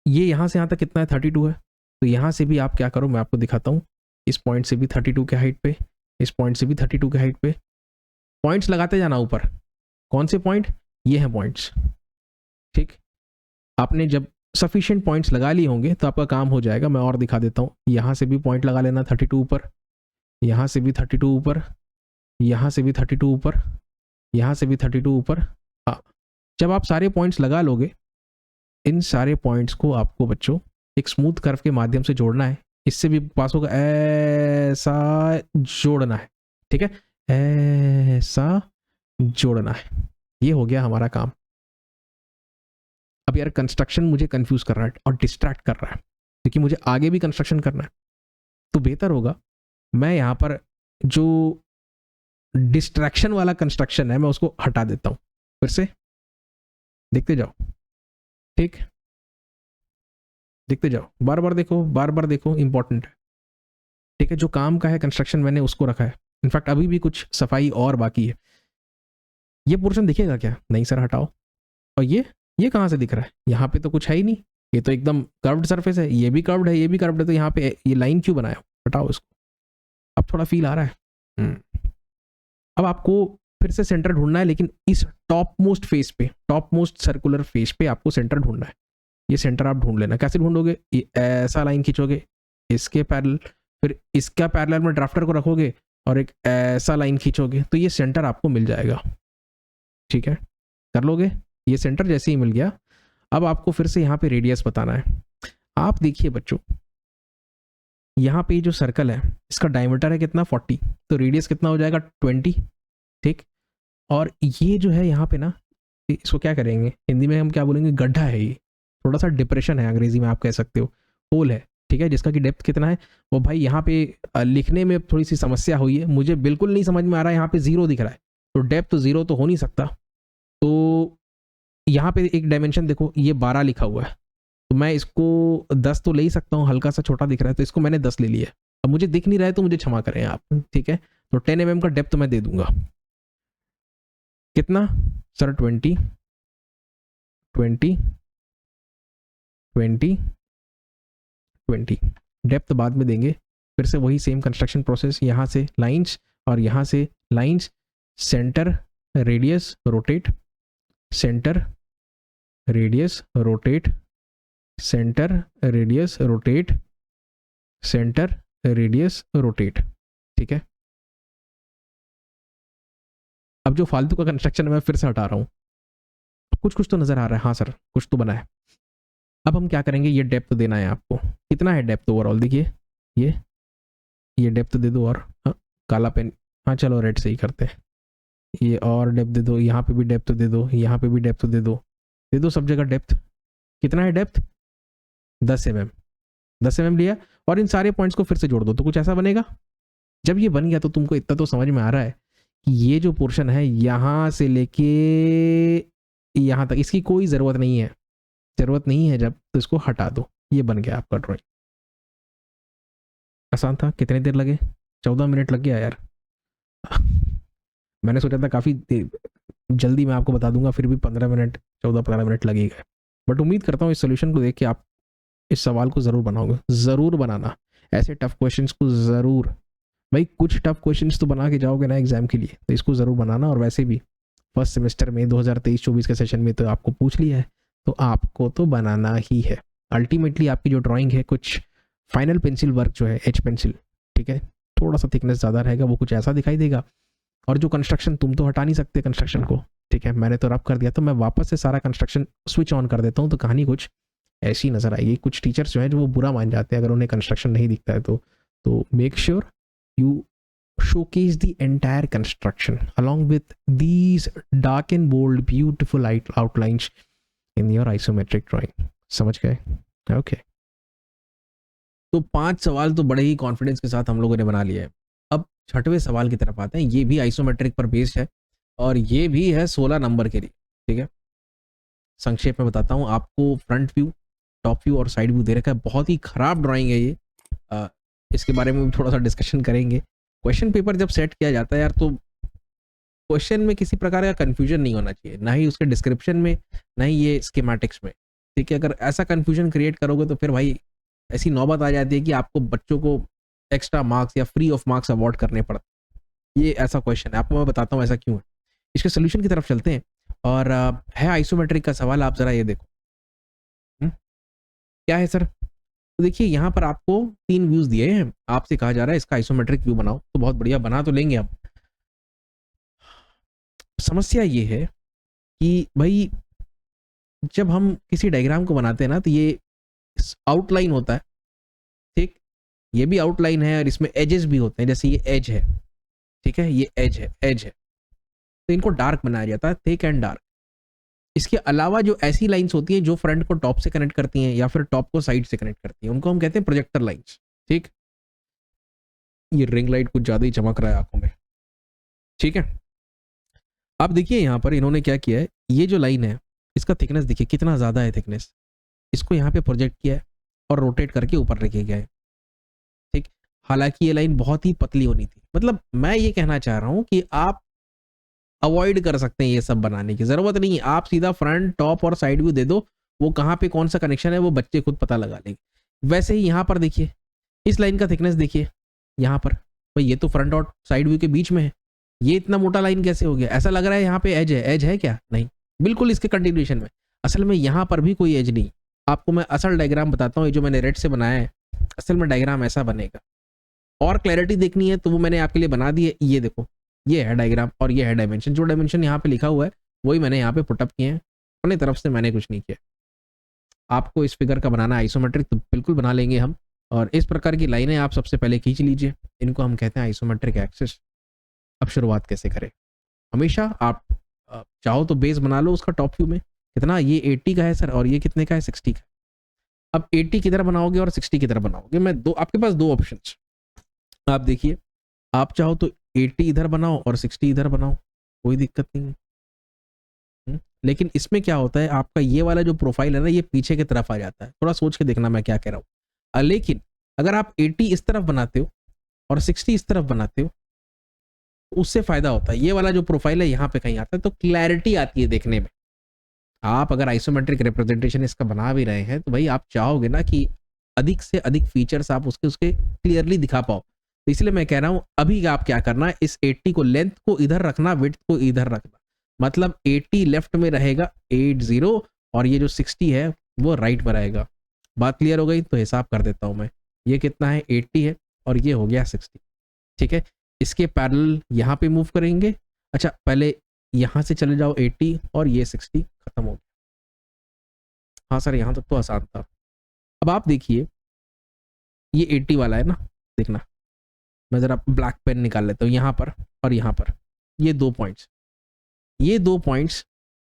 ये यहाँ से यहाँ तक कितना है 32 है, तो यहाँ से भी आप क्या करो मैं आपको दिखाता हूँ, इस पॉइंट से भी 32 के हाइट पे, इस पॉइंट से भी 32 के हाइट पे, पॉइंट्स लगाते जाना ऊपर। कौन से पॉइंट, ये हैं पॉइंट्स, ठीक। आपने जब सफिशिएंट पॉइंट्स लगा लिए होंगे तो आपका काम हो जाएगा। मैं और दिखा देता हूँ, यहाँ से भी पॉइंट लगा लेना 32 ऊपर, यहाँ से भी 32 ऊपर, यहाँ से भी 32 ऊपर, यहाँ से भी 32 ऊपर। हाँ, जब आप सारे पॉइंट्स लगा लोगे, इन सारे पॉइंट्स को आपको बच्चों एक स्मूथ कर्व के माध्यम से जोड़ना है। इससे भी पास होगा, ऐसा जोड़ना है, ठीक है, ऐसा जोड़ना है। ये हो गया हमारा काम। अब यार कंस्ट्रक्शन मुझे कंफ्यूज कर रहा है और डिस्ट्रैक्ट कर रहा है, क्योंकि मुझे आगे भी कंस्ट्रक्शन करना है। तो बेहतर होगा मैं यहाँ पर जो डिस्ट्रैक्शन वाला कंस्ट्रक्शन है मैं उसको हटा देता हूँ। फिर से देखते जाओ, ठीक, देखते जाओ, बार बार देखो, बार बार देखो, इंपॉर्टेंट है, ठीक है। जो काम का है कंस्ट्रक्शन मैंने उसको रखा है। इनफैक्ट अभी भी कुछ सफाई और बाकी है। ये पोर्शन दिखेगा क्या, नहीं सर हटाओ। और ये कहाँ से दिख रहा है, यहाँ पे तो कुछ है ही नहीं, ये तो एकदम कर्व्ड सरफेस है, ये भी कर्व्ड है, ये भी कर्व्ड है, तो यहाँ पे ये लाइन क्यों बनाया, हटाओ इसको। अब थोड़ा फील आ रहा है। अब आपको फिर से सेंटर ढूंढना है, लेकिन इस टॉप मोस्ट फेस पे, टॉप मोस्ट सर्कुलर फेस पे आपको सेंटर ढूंढना है। ये सेंटर आप ढूंढ लेना। कैसे ढूंढोगे, ये ऐसा लाइन खींचोगे इसके पैरेलल, फिर इसका पैरेलल में ड्राफ्टर को रखोगे और एक ऐसा लाइन खींचोगे, तो ये सेंटर आपको मिल जाएगा, ठीक है। कर लोगे, ये सेंटर जैसे ही मिल गया। अब आपको फिर से यहाँ पे रेडियस बताना है। आप देखिए बच्चों, यहाँ पे जो सर्कल है इसका डायमीटर है कितना 40, तो रेडियस कितना हो जाएगा 20, ठीक। और ये जो है यहाँ पे ना, इसको क्या करेंगे, हिंदी में हम क्या बोलेंगे, गड्ढा है, ये थोड़ा सा डिप्रेशन है, अंग्रेजी में आप कह सकते हो, होल है, ठीक है, जिसका कि डेप्थ कितना है वो भाई यहाँ पे लिखने में थोड़ी सी समस्या हुई है, मुझे बिल्कुल नहीं समझ में आ रहा है। यहाँ पे 0 दिख रहा है, तो डेप्थ 0 तो हो नहीं सकता। तो यहाँ पे एक डायमेंशन देखो, ये 12 लिखा हुआ है, तो मैं इसको 10 तो ले ही सकता हूँ, हल्का सा छोटा दिख रहा है तो इसको मैंने 10 ले लिया। अब मुझे दिख नहीं रहा है तो मुझे क्षमा करें आप, ठीक है। तो 10 mm का डेप्थ मैं दे दूंगा। कितना सर, 20 20 20 20। डेप्थ बाद में देंगे। फिर से वही सेम कंस्ट्रक्शन प्रोसेस, यहाँ से लाइंस और यहाँ से lines, centre radius rotate, centre radius rotate, centre radius rotate, centre radius rotate, ठीक है। अब जो फालतू का कंस्ट्रक्शन है मैं फिर से हटा रहा हूँ। कुछ तो नजर आ रहा है, हाँ सर कुछ तो बना है। अब हम क्या करेंगे, ये डेप्थ देना है आपको। कितना है डेप्थ ओवरऑल, देखिए ये डेप्थ दे दो, और हाँ काला पेन, हाँ चलो रेड से ही करते हैं। ये और डेप्थ दे दो, यहाँ पे भी डेप्थ दे दो, यहाँ पे भी डेप्थ दे दो सब जगह डेप्थ। कितना है डेप्थ, 10 mm, 10 mm लिया, और इन सारे पॉइंट्स को फिर से जोड़ दो तो कुछ ऐसा बनेगा। जब ये बन गया तो तुमको इतना तो समझ में आ रहा है कि ये जो पोर्शन है यहाँ से लेके यहाँ तक इसकी कोई ज़रूरत नहीं है, जब तो इसको हटा दो। ये बन गया आपका ड्राइंग। आसान था, कितने देर लगे, 14 मिनट लग गया यार। मैंने सोचा था काफ़ी जल्दी मैं आपको बता दूंगा, फिर भी 14-15 मिनट लगेगा। बट उम्मीद करता हूँ इस सोल्यूशन को देख के आप इस सवाल को ज़रूर बनाओगे, ज़रूर बनाना। ऐसे टफ क्वेश्चंस को ज़रूर, भाई कुछ टफ क्वेश्चंस तो बना के जाओगे ना एग्जाम के लिए, तो इसको ज़रूर बनाना। और वैसे भी फर्स्ट सेमेस्टर में 2023-24 के सेशन में तो आपको पूछ लिया है, तो आपको तो बनाना ही है। अल्टीमेटली आपकी जो ड्राइंग है, कुछ फाइनल पेंसिल वर्क जो है एच पेंसिल, ठीक है, थोड़ा सा थिकनेस ज़्यादा रहेगा, वो कुछ ऐसा दिखाई देगा। और जो कंस्ट्रक्शन, तुम तो हटा नहीं सकते कंस्ट्रक्शन को, ठीक है, मैंने तो रब कर दिया, तो मैं वापस से सारा कंस्ट्रक्शन स्विच ऑन कर देता हूँ, तो कहानी कुछ ऐसी नज़र आएगी। कुछ टीचर्स जो है जो वो बुरा मान जाते हैं अगर उन्हें कंस्ट्रक्शन नहीं दिखता है, तो make sure you showcase the entire construction along with these dark and bold beautiful outlines in your isometric drawing. समझ गए? ओके, तो 5 सवाल तो बड़े ही कॉन्फिडेंस के साथ हम लोगों ने बना लिया है। अब 6वें सवाल की तरफ आते हैं। ये भी आइसोमेट्रिक पर बेस्ड है और ये भी है 16 नंबर के लिए, ठीक है। संक्षेप में बताता हूँ आपको। फ्रंट व्यू, टॉप व्यू और साइड व्यू दे रखा है। बहुत ही खराब ड्राइंग है ये, इसके बारे में भी थोड़ा सा डिस्कशन करेंगे। क्वेश्चन पेपर जब सेट किया जाता है यार, तो क्वेश्चन में किसी प्रकार का कंफ्यूजन नहीं होना चाहिए, ना ही उसके डिस्क्रिप्शन में, ना ही ये स्कीमेटिक्स में, ठीक है। अगर ऐसा कंफ्यूजन क्रिएट करोगे तो फिर भाई ऐसी नौबत आ जाती है कि आपको बच्चों को एक्स्ट्रा मार्क्स या फ्री ऑफ मार्क्स अवॉर्ड करने पड़ते। ये ऐसा क्वेश्चन है, आपको मैं बताता हूँ ऐसा क्यों है। इसके सोल्यूशन की तरफ चलते हैं। और है आइसोमेट्रिक का सवाल, आप जरा ये देखो। क्या है सर? तो देखिए यहाँ पर आपको 3 व्यूज दिए हैं, आपसे कहा जा रहा है इसका आइसोमेट्रिक व्यू बनाओ। तो बहुत बढ़िया, बना तो लेंगे आप। समस्या ये है कि भाई जब हम किसी डायग्राम को बनाते हैं ना, तो ये आउटलाइन होता है, ठीक, ये भी आउटलाइन है और इसमें एजेस भी होते हैं। जैसे ये एज है, ठीक है, ये एज है, तो इनको डार्क बनाया जाता है, थिक एंड डार्क। इसके अलावा जो ऐसी लाइंस होती हैं जो फ्रंट को टॉप से कनेक्ट करती हैं या फिर टॉप को साइड से कनेक्ट करती हैं, उनको हम कहते हैं प्रोजेक्टर लाइंस, ठीक। ये रिंग लाइट कुछ ज्यादा ही चमक रहा है आंखों में, ठीक है। अब देखिए यहाँ पर इन्होंने क्या किया है, ये जो लाइन है इसका थिकनेस देखिए कितना ज्यादा है थिकनेस। इसको यहाँ पे प्रोजेक्ट किया है और रोटेट करके ऊपर लेके गया है, ठीक। हालांकि ये लाइन बहुत ही पतली होनी थी। मतलब मैं ये कहना चाह रहा हूं कि आप अवॉइड कर सकते हैं ये सब बनाने की जरूरत नहीं है। आप सीधा फ्रंट, टॉप और साइड व्यू दे दो, वो कहाँ पे कौन सा कनेक्शन है वो बच्चे खुद पता लगा लेंगे। वैसे ही यहाँ पर देखिए, इस लाइन का थिकनेस देखिए यहाँ पर, भाई ये तो फ्रंट और साइड व्यू के बीच में है, ये इतना मोटा लाइन कैसे हो गया? ऐसा लग रहा है यहाँ पे एज है। एज है क्या? नहीं, बिल्कुल इसके कंटिन्यूएशन में। असल में यहाँ पर भी कोई एज नहीं। आपको मैं असल डायग्राम बताता हूँ, ये जो मैंने रेड से बनाया है, असल में डायग्राम ऐसा बनेगा। और क्लैरिटी देखनी है तो वो मैंने आपके लिए बना दी है। ये देखो, ये है डायग्राम और ये है डायमेंशन। जो डायमेंशन यहाँ पे लिखा हुआ है वही मैंने यहाँ पे पुटअप किए हैं, अपनी तरफ से मैंने कुछ नहीं किया। आपको इस फिगर का बनाना आइसोमेट्रिक तो बिल्कुल बना लेंगे हम। और इस प्रकार की लाइनें आप सबसे पहले खींच लीजिए, इनको हम कहते हैं आइसोमेट्रिक एक्सिस। अब शुरुआत कैसे करें? हमेशा आप चाहो तो बेस बना लो उसका टॉप व्यू में। कितना? ये 80 का है सर और ये कितने का है? 60 का। अब 80 किधर बनाओगे और 60 किधर बनाओगे? मैं आपके पास 2 ऑप्शन, आप देखिए। आप चाहो तो 80 इधर बनाओ और 60 इधर बनाओ, कोई दिक्कत नहीं है। लेकिन इसमें क्या होता है, आपका ये वाला जो प्रोफाइल है ना, ये पीछे की तरफ आ जाता है। थोड़ा सोच के देखना मैं क्या कह रहा हूँ। लेकिन अगर आप 80 इस तरफ बनाते हो और 60 इस तरफ बनाते हो, उससे फायदा होता है। ये वाला जो प्रोफाइल है यहाँ पे कहीं आता है, तो क्लैरिटी आती है देखने में। आप अगर आइसोमेट्रिक रिप्रेजेंटेशन इसका बना भी रहे हैं, तो भाई आप चाहोगे ना कि अधिक से अधिक फीचर्स आप उसके क्लियरली दिखा पाओ। तो इसलिए मैं कह रहा हूं, अभी आप क्या करना है, इस 80 को, लेंथ को इधर रखना, विड्थ को इधर रखना। मतलब 80 लेफ्ट में रहेगा 80, और ये जो 60 है वो राइट में रहेगा। बात क्लियर हो गई? तो हिसाब कर देता हूं मैं। ये कितना है? 80 है और ये हो गया 60, ठीक है। इसके पैरेलल यहाँ पे मूव करेंगे। अच्छा, पहले यहाँ से चले जाओ 80 और ये 60 खत्म हो गया। हाँ सर, यहाँ तक तो आसान था। अब आप देखिए, ये 80 वाला है ना, देखना मैं जरा ब्लैक पेन निकाल लेता हूँ। यहाँ पर और यहाँ पर ये 2 पॉइंट्स, ये 2 पॉइंट्स,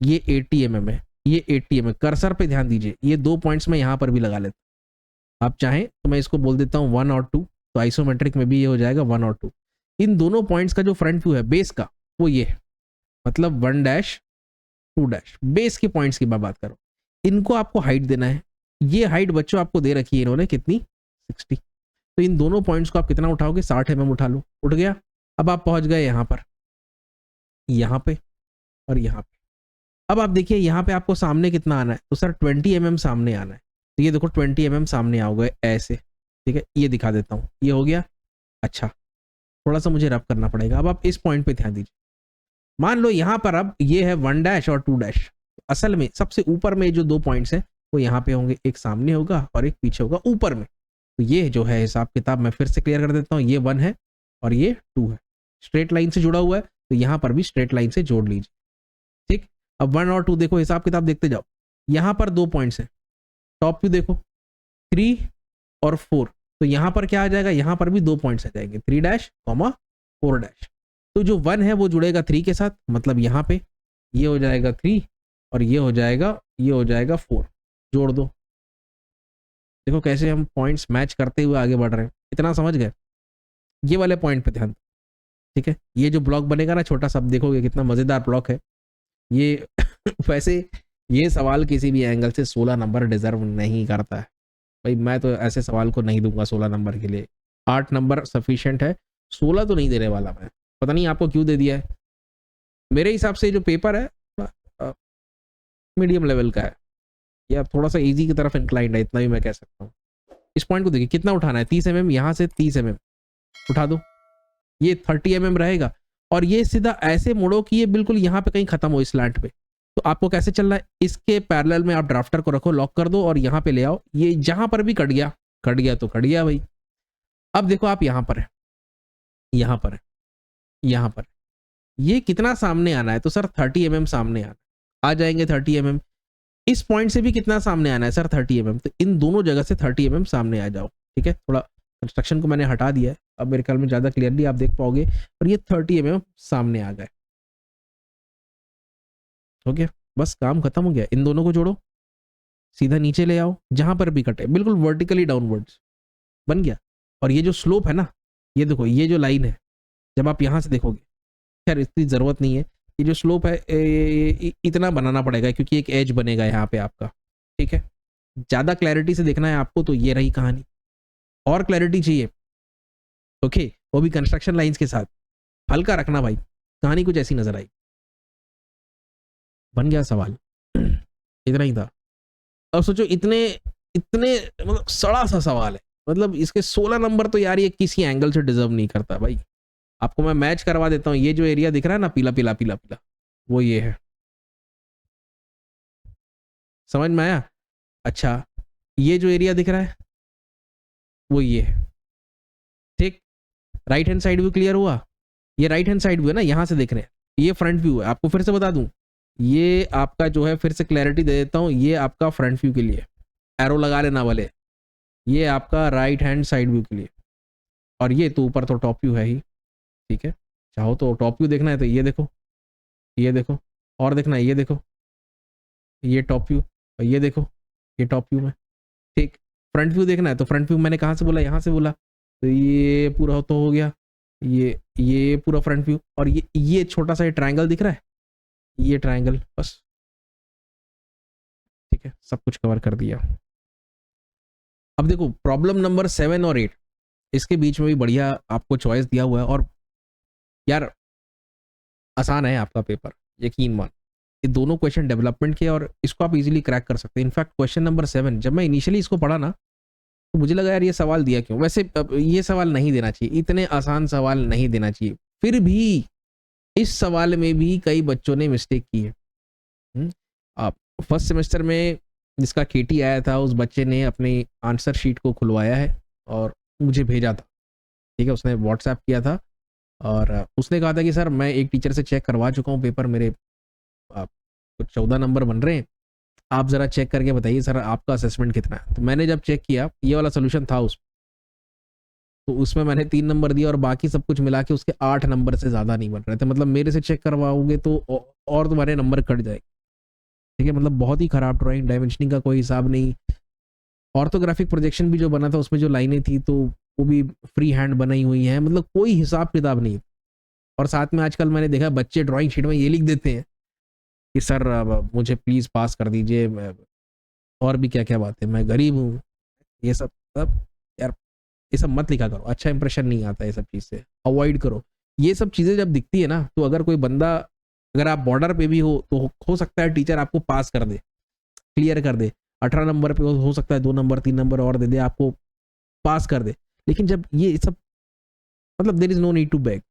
ये 80 mm है, ये 80 mm। कर्सर पे ध्यान दीजिए, ये 2 पॉइंट्स मैं यहाँ पर भी लगा लेता हूँ। आप चाहें तो मैं इसको बोल देता हूँ 1 और 2, तो आइसोमेट्रिक में भी ये हो जाएगा 1 और 2। इन दोनों पॉइंट्स का जो फ्रंट व्यू है बेस का, वो ये है। मतलब 1 2 बेस के पॉइंट्स की मैं बात करूँ। इनको आपको हाइट देना है। ये हाइट बच्चों आपको दे रखी है इन्होंने, कितनी? 60। तो इन दोनों पॉइंट्स को आप कितना उठाओगे? 60 mm उठा लो, उठ गया। अब आप पहुंच गए यहाँ पर, यहाँ पे और यहाँ पे। अब आप देखिए यहाँ पे आपको सामने कितना आना है, तो सर 20 mm सामने आना है। तो ये देखो 20 mm सामने आओगे ऐसे, ठीक है, ये दिखा देता हूँ, ये हो गया। अच्छा, थोड़ा सा मुझे रब करना पड़ेगा। अब आप इस पॉइंट पे ध्यान दीजिए, मान लो यहाँ पर अब ये है 1 डैश और 2 डैश। असल में सबसे ऊपर में जो 2 पॉइंट्स हैं वो यहाँ पे होंगे, एक सामने होगा और एक पीछे होगा ऊपर में। तो ये जो है हिसाब किताब मैं फिर से क्लियर कर देता हूँ, ये 1 है और ये 2 है, स्ट्रेट लाइन से जुड़ा हुआ है, तो यहाँ पर भी स्ट्रेट लाइन से जोड़ लीजिए। ठीक, अब 1 और 2 देखो, हिसाब किताब देखते जाओ। यहाँ पर 2 पॉइंट्स हैं, टॉप व्यू देखो 3 और 4, तो यहाँ पर क्या आ जाएगा, यहाँ पर भी 2 पॉइंट्स आ जाएंगे, 3 डैश 4 डैश। तो जो 1 है वो जुड़ेगा 3 के साथ, मतलब यहाँ पे ये हो जाएगा 3 और ये हो जाएगा 4, जोड़ दो। देखो कैसे हम पॉइंट्स मैच करते हुए आगे बढ़ रहे हैं, इतना समझ गए। ये वाले पॉइंट पे ध्यान, ठीक है। ये जो ब्लॉक बनेगा ना छोटा सा, देखोगे कितना मजेदार ब्लॉक है ये वैसे ये सवाल किसी भी एंगल से 16 नंबर डिजर्व नहीं करता है भाई, मैं तो ऐसे सवाल को नहीं दूंगा 16 नंबर के लिए। 8 नंबर सफिशिएंट है, 16 तो नहीं देने वाला मैं, पता नहीं आपको क्यों दे दिया है। मेरे हिसाब से जो पेपर है मीडियम लेवल का है, या थोड़ा सा इजी की तरफ इंक्लाइंड है, इतना भी मैं कह सकता हूँ। इस पॉइंट को देखिए कितना उठाना है, 30 mm, यहाँ से 30 mm उठा दो, ये 30 mm रहेगा, और ये सीधा ऐसे मोड़ो कि ये बिल्कुल यहाँ पे कहीं खत्म हो इस स्लैंट पे। तो आपको कैसे चलना है, इसके पैरेलल में आप ड्राफ्टर को रखो, लॉक कर दो और यहाँ पे ले आओ। ये जहां पर भी कट गया तो कट गया भाई। अब देखो आप यहाँ पर है, यहाँ पर है, यहाँ पर ये कितना सामने आना है, तो सर 30 mm सामने आना, आ जाएंगे 30 mm। इस पॉइंट से भी कितना सामने आना है सर, 30 mm, तो इन दोनों जगह से 30 mm सामने आ जाओ। ठीक है, थोड़ा कंस्ट्रक्शन को मैंने हटा दिया है, अब मेरे ख्याल में ज्यादा क्लियरली आप देख पाओगे, और ये 30 mm सामने आ गए। हो गया, बस काम खत्म हो गया। इन दोनों को जोड़ो, सीधा नीचे ले आओ, जहां पर भी कटे बिल्कुल वर्टिकली डाउनवर्ड्स, बन गया। और ये जो स्लोप है ना, ये देखो, ये जो लाइन है, जब आप यहां से देखोगे, खैर इसकी जरूरत नहीं है, ये जो स्लोप है इतना बनाना पड़ेगा क्योंकि एक एज बनेगा यहाँ पे आपका। ठीक है, ज्यादा क्लैरिटी से देखना है आपको तो ये रही कहानी, और क्लैरिटी चाहिए ओके, वो भी कंस्ट्रक्शन लाइंस के साथ, हल्का रखना भाई, कहानी कुछ ऐसी नजर आई। बन गया सवाल इतना ही था। अब सोचो इतने इतने मतलब सड़ा सा सवाल है, मतलब इसके 16 नंबर तो यार ये किसी एंगल से डिजर्व नहीं करता भाई। आपको मैं मैच करवा देता हूँ, ये जो एरिया दिख रहा है ना पीला पीला पीला पीला, वो ये है, समझ में आया। अच्छा, ये जो एरिया दिख रहा है वो ये है। ठीक, right hand side view clear हुआ, ये राइट हैंड साइड व्यू है ना, यहां से देख रहे हैं, ये फ्रंट व्यू है। आपको फिर से बता दूं, ये आपका जो है, फिर से क्लैरिटी दे देता हूं, ये आपका फ्रंट व्यू के लिए एरो लगा लेना वाले, ये आपका राइट हैंड साइड व्यू के लिए, और ये तो ऊपर तो टॉप व्यू है ही। ठीक है, चाहो तो टॉप व्यू देखना है तो ये देखो, ये देखो, और देखना है ये देखो, ये टॉप व्यू, और ये देखो ये टॉप व्यू में। ठीक, फ्रंट व्यू देखना है तो फ्रंट व्यू मैंने कहाँ से बोला, यहाँ से बोला, तो ये पूरा तो हो गया, ये पूरा फ्रंट व्यू, और ये छोटा सा ये ट्रायंगल दिख रहा है, ये ट्रायंगल, बस। ठीक है, सब कुछ कवर कर दिया। अब देखो प्रॉब्लम नंबर 7 और 8, इसके बीच में भी बढ़िया आपको चॉइस दिया हुआ है, और यार आसान है आपका पेपर, यकीन मान। ये दोनों क्वेश्चन डेवलपमेंट के, और इसको आप इजीली क्रैक कर सकते हैं। इनफैक्ट क्वेश्चन नंबर 7, जब मैं इनिशियली इसको पढ़ा ना, तो मुझे लगा यार ये सवाल दिया क्यों, वैसे ये सवाल नहीं देना चाहिए, इतने आसान सवाल नहीं देना चाहिए। फिर भी इस सवाल में भी कई बच्चों ने मिस्टेक की है। आप फर्स्ट सेमेस्टर में जिसका केटी आया था, उस बच्चे ने अपनी आंसर शीट को खुलवाया है और मुझे भेजा था। ठीक है, उसने व्हाट्सएप किया था और उसने कहा था कि सर मैं एक टीचर से चेक करवा चुका हूँ पेपर, मेरे कुछ 14 नंबर बन रहे हैं, आप ज़रा चेक करके बताइए सर आपका असेसमेंट कितना है। तो मैंने जब चेक किया, ये वाला सोल्यूशन था उस, तो उसमें मैंने 3 नंबर दिया और बाकी सब कुछ मिला के उसके 8 नंबर से ज़्यादा नहीं बन रहे थे। मतलब मेरे से चेक करवाओगे तो और तुम्हारे नंबर कट जाएंगे। ठीक है, मतलब बहुत ही खराब ड्राइंग, डायमेंशनिंग का कोई हिसाब नहीं। ऑर्थोग्राफिक प्रोजेक्शन भी जो बना था उसमें जो लाइनें थी तो वो भी फ्री हैंड बनाई हुई हैं, मतलब कोई हिसाब किताब नहीं। और साथ में आजकल मैंने देखा बच्चे ड्राइंग शीट में ये लिख देते हैं कि सर मुझे प्लीज़ पास कर दीजिए, और भी क्या क्या बातें, मैं गरीब हूँ, ये सब यार ये सब मत लिखा करो, अच्छा इंप्रेशन नहीं आता है, ये सब चीज़ से अवॉइड करो। ये सब चीज़ें जब दिखती है ना, तो अगर कोई बंदा, अगर आप बॉर्डर पे भी हो तो हो सकता है टीचर आपको पास कर दे, क्लियर कर दे। 18 नंबर पे हो सकता है 2 नंबर 3 नंबर और दे दे आपको, पास कर दे। लेकिन जब ये सब मतलब there is no need to beg,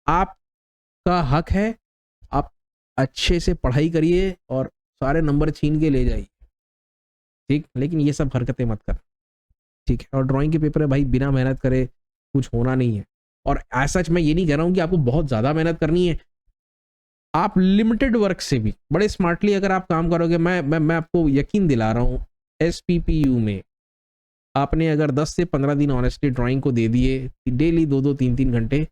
आपका हक है, आप अच्छे से पढ़ाई करिए और सारे नंबर छीन के ले जाइए, ठीक। लेकिन ये सब हरकतें मत कर, ठीक है। और ड्राइंग के पेपर है भाई, बिना मेहनत करे कुछ होना नहीं है। और ऐसा मैं ये नहीं कह रहा हूँ कि आपको बहुत ज्यादा मेहनत करनी है, आप लिमिटेड वर्क से भी बड़े स्मार्टली अगर आप काम करोगे, मैं आपको यकीन दिला रहा हूँ, SPPU में आपने अगर 10 से 15 दिन ऑनेस्टली ड्राइंग को दे दिए, डेली 2-2 3-3 घंटे,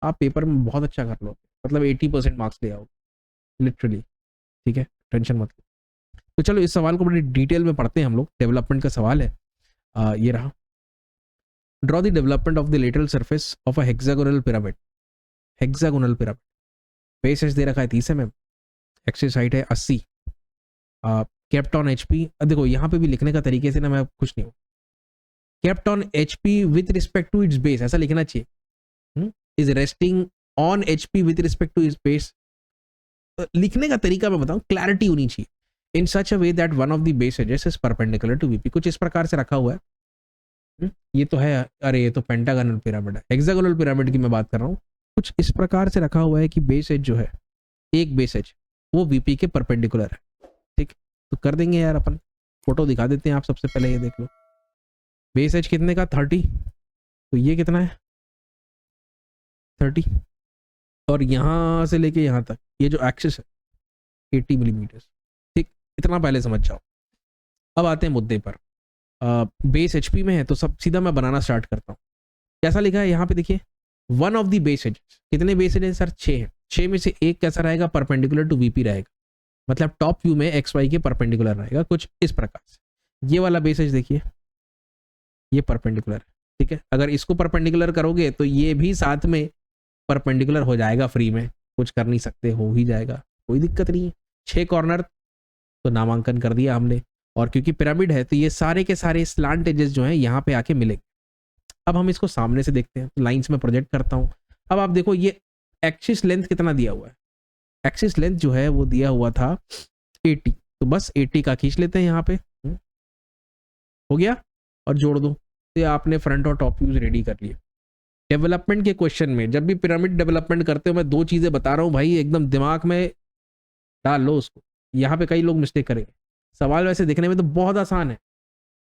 आप पेपर में बहुत अच्छा कर लोगे, मतलब 80% मार्क्स ले आओगे लिटरली, ठीक है। टेंशन मत लो। तो चलो इस सवाल को बड़ी डिटेल में पढ़ते हैं हम लोग। डेवलपमेंट का सवाल है, ये रहा। Draw the development of the lateral surface of a hexagonal pyramid. Hexagonal pyramid, base edge दे रखा है 30 mm, एक्सिस हाइट है 80, केप्ट ऑन HP। देखो यहाँ पे भी लिखने का तरीके से ना मैं खुश नहीं हूँ। Kept on HP with respect to its base, ऐसा लिखना चाहिए। Is resting on HP with respect to its base. लिखने का तरीका मैं बताऊं, क्लैरिटी होनी चाहिए। In such a way that one of the base edges is perpendicular to VP, कुछ इस प्रकार से रखा हुआ है। ये तो है, अरे ये तो पेंटागोनल पिरामिड है, हेक्सागोनल पिरामिड की मैं बात कर रहा हूँ। कुछ इस प्रकार से रखा हुआ है कि बेस एज जो है, एक बेस एज वो VP के परपेंडिकुलर है, ठीक। तो कर देंगे यार, अपन फोटो दिखा देते हैं, आप सबसे पहले ये देख लो। बेस एज कितने का, 30, तो ये कितना है 30, और यहां से लेके यहां तक ये जो एक्सिस है 80 मिलीमीटर, ठीक। इतना पहले समझ जाओ। अब आते हैं मुद्दे पर। बेस HP में है तो सब सीधा मैं बनाना स्टार्ट करता हूँ। कैसा लिखा है यहाँ पे देखिए, one of the base edges, कितने बेस एजेस सर, 6 है। 6 में से एक कैसा रहेगा, परपेंडिकुलर टू VP रहेगा, मतलब टॉप व्यू में XY के परपेंडिकुलर रहेगा, कुछ इस प्रकार से। ये वाला बेस एज देखिए, ये परपेंडिकुलर है, ठीक है। अगर इसको परपेंडिकुलर करोगे तो ये भी साथ में परपेंडिकुलर हो जाएगा, फ्री में, कुछ कर नहीं सकते, हो ही जाएगा, कोई दिक्कत नहीं है। 6 कॉर्नर तो नामांकन कर दिया हमने, और क्योंकि पिरामिड है तो ये सारे के सारे स्लांट एजेस जो हैं यहाँ पे आके मिलेंगे। अब हम इसको सामने से देखते हैं, लाइंस में प्रोजेक्ट करता हूँ। अब आप देखो ये एक्सिस लेंथ कितना दिया हुआ है, एक्सिस लेंथ जो है वो दिया हुआ था 80, तो बस 80 का खींच लेते हैं यहाँ पे, हो गया, और जोड़ दो। तो आपने फ्रंट और टॉप व्यूज रेडी कर लिए। डेवलपमेंट के क्वेश्चन में जब भी पिरामिड डेवलपमेंट करते हो, मैं 2 चीजें बता रहा हूँ भाई, एकदम दिमाग में डाल लो उसको। यहाँ पे कई लोग मिस्टेक करेंगे। सवाल वैसे दिखने में तो बहुत आसान है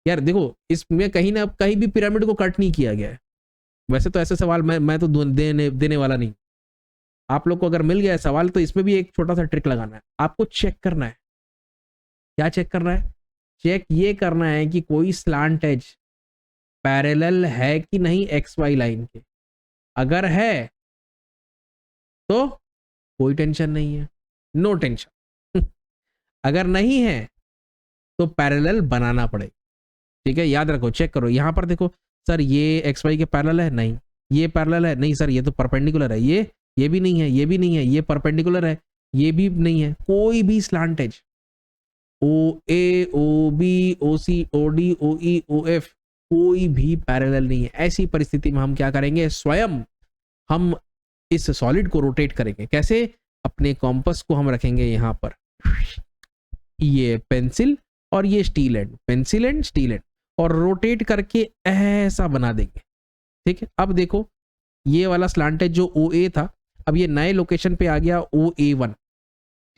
यार, देखो इसमें कहीं ना कहीं भी पिरामिड को कट नहीं किया गया है। वैसे तो ऐसे सवाल मैं तो देने वाला नहीं। आप लोग को अगर मिल गया है सवाल, तो इसमें भी एक छोटा सा ट्रिक लगाना है, आपको चेक करना है। क्या चेक करना है? चेक ये करना है कि कोई स्लांट एज पैरेलल है कि नहीं XY लाइन के। अगर है तो कोई टेंशन नहीं है, नो टेंशन। अगर नहीं है तो पैरेलल बनाना पड़ेगा, ठीक है। याद रखो, चेक करो, यहां पर देखो सर, ये XY के पैरेलल है, नहीं। ये पैरेलल है, नहीं सर, ये तो परपेंडिकुलर है। ये भी नहीं है, ये भी नहीं है, ये परपेंडिकुलर है, ये भी नहीं है। कोई भी slant edge OA, OB, OC, OD, OE, OF कोई भी पैरेलल नहीं है। ऐसी परिस्थिति में हम क्या करेंगे, स्वयं हम इस सॉलिड को रोटेट करेंगे। कैसे? अपने कॉम्पस को हम रखेंगे यहां पर, ये पेंसिल और ये steel and, pencil and steel and, और रोटेट करके ऐसा बना देंगे, ठीक है। अब देखो ये वाला स्लांट है जो OA था, अब ये नए लोकेशन पे आ गया OA1,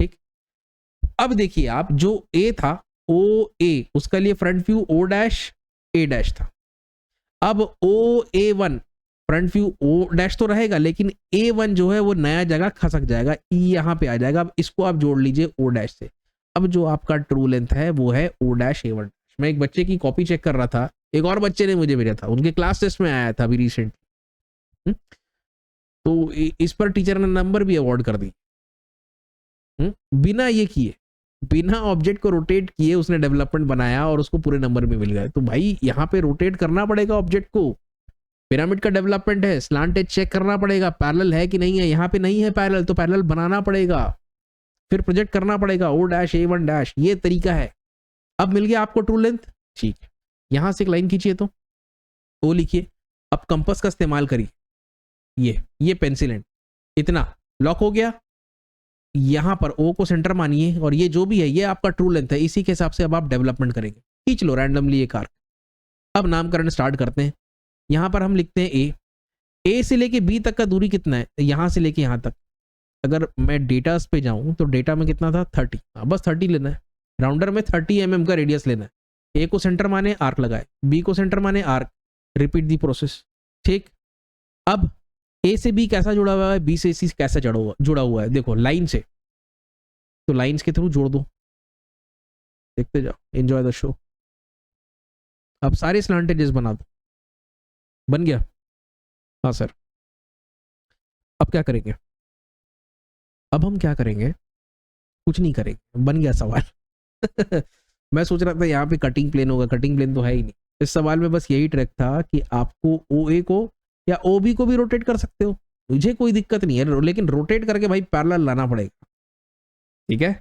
ठीक। अब देखिए आप, जो A था OA, उसका लिए फ्रंट व्यू O', A' था। अब OA1 फ्रंट व्यू O' तो रहेगा, लेकिन A1 जो है वो नया जगह खसक जाएगा, E यहां पे आ जाएगा। अब इसको आप जोड़ लीजिए O' से। अब जो आपका ट्रू लेंथ है वो है O', मैं एक बच्चे की कॉपी चेक कर रहा था, एक और बच्चे ने मुझे भेजा था, उनके क्लास टेस्ट में आया था अभी रिसेंटली, तो इस पर टीचर ने नंबर भी अवार्ड कर दी। बिना ये किए, बिना ऑब्जेक्ट को रोटेट किए उसने डेवलपमेंट बनाया और उसको पूरे नंबर में मिल गए। तो भाई यहाँ पे रोटेट करना पड़ेगा ऑब्जेक्ट को। पिरामिड का डेवलपमेंट है, स्लांट एज चेक करना पड़ेगा, पैरेलल है कि नहीं है। यहाँ पे नहीं है पैरेलल, तो पैरेलल बनाना पड़ेगा, फिर प्रोजेक्ट करना पड़ेगा O', A1', ये तरीका है। अब मिल गया आपको ट्रू लेंथ, ठीक है। यहां से एक लाइन खींचिए तो O लिखिए। अब कंपास का इस्तेमाल करिए, ये पेंसिल एंड, इतना लॉक हो गया। यहां पर O को सेंटर मानिए, और ये जो भी है ये आपका ट्रू लेंथ है। इसी के हिसाब से अब आप डेवलपमेंट करेंगे। खींच लो रैंडमली एक आर्क। अब नामकरण स्टार्ट करते हैं। यहाँ पर हम लिखते हैं ए से लेके बी तक का दूरी कितना है, यहाँ से लेके यहाँ तक। अगर मैं डेटास पे जाऊँ तो डेटा में कितना था 30, बस 30 लेना है। राउंडर में 30 mm का रेडियस लेना है। ए को सेंटर माने आर्क लगाए, बी को सेंटर माने आर्क, रिपीट दी प्रोसेस। ठीक, अब ए से बी कैसा जुड़ा हुआ है, बी से सी कैसा जुड़ा हुआ है, देखो लाइन से, तो लाइंस के थ्रू जोड़ दो, देखते जाओ, एंजॉय द शो। अब सारे स्लैंटेड एजेस बना दो, बन गया। हाँ सर, अब क्या करेंगे, अब हम क्या करेंगे, कुछ नहीं करेंगे, बन गया सवाल। मैं सोच रहा था यहाँ पे कटिंग प्लेन होगा, कटिंग प्लेन तो है ही नहीं। इस सवाल में बस यही ट्रैक था कि आपको ओ ए को या ओ बी को भी रोटेट कर सकते हो, मुझे कोई दिक्कत नहीं है, लेकिन रोटेट करके भाई पैरेलल लाना पड़ेगा। ठीक है,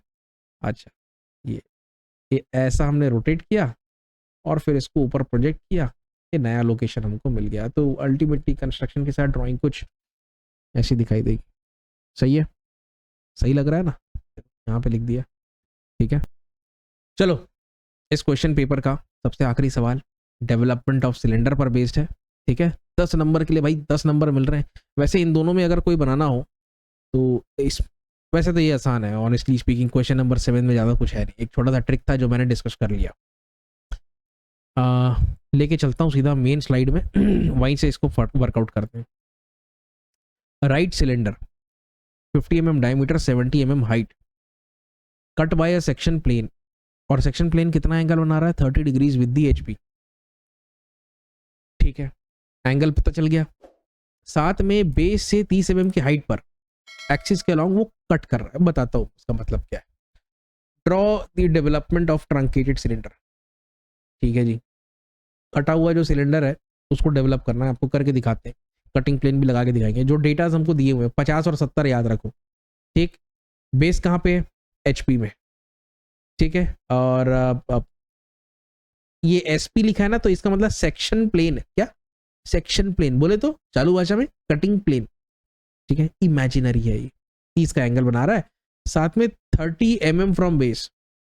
अच्छा ये ऐसा हमने रोटेट किया और फिर इसको ऊपर प्रोजेक्ट किया, ये नया लोकेशन हमको मिल गया। तो अल्टीमेटली कंस्ट्रक्शन के साथ ड्राइंग कुछ ऐसी दिखाई देगी। सही है, सही लग रहा है ना, यहाँ पे लिख दिया। ठीक है, चलो इस क्वेश्चन पेपर का सबसे आखिरी सवाल डेवलपमेंट ऑफ सिलेंडर पर बेस्ड है। ठीक है, 10 नंबर के लिए भाई 10 नंबर मिल रहे हैं। वैसे इन दोनों में अगर कोई बनाना हो तो इस, वैसे तो ये आसान है ऑनेस्टली स्पीकिंग। क्वेश्चन नंबर 7 में ज़्यादा कुछ है नहीं, एक छोटा सा ट्रिक था जो मैंने डिस्कस कर लिया। लेके चलता हूँ सीधा मेन स्लाइड में, वहीं से इसको वर्कआउट करते हैं। Right cylinder 50 mm diameter, 70 mm height, cut by a section plane, और सेक्शन प्लेन कितना एंगल बना रहा है 30 डिग्रीज विद दी एचपी। ठीक है, एंगल पता चल गया। साथ में बेस से 30 mm की हाइट पर एक्सिस के अलॉन्ग वो कट कर रहा है। बताता हूँ उसका मतलब क्या है। Draw the development of truncated cylinder. ठीक है जी, कटा हुआ जो सिलेंडर है उसको डेवलप करना है, आपको करके दिखाते हैं, कटिंग प्लेन भी लगा के दिखाएंगे। जो डेटा हमको दिए हुए हैं 50 और 70 याद रखो। ठीक, बेस कहाँ पे, एचपी में। ठीक है, और ये एसपी लिखा है ना, तो इसका मतलब सेक्शन प्लेन है। क्या सेक्शन प्लेन बोले तो चालू भाषा में कटिंग प्लेन। ठीक है, इमेजिनरी है ये, 30 का एंगल बना रहा है। साथ में 30 mm from base,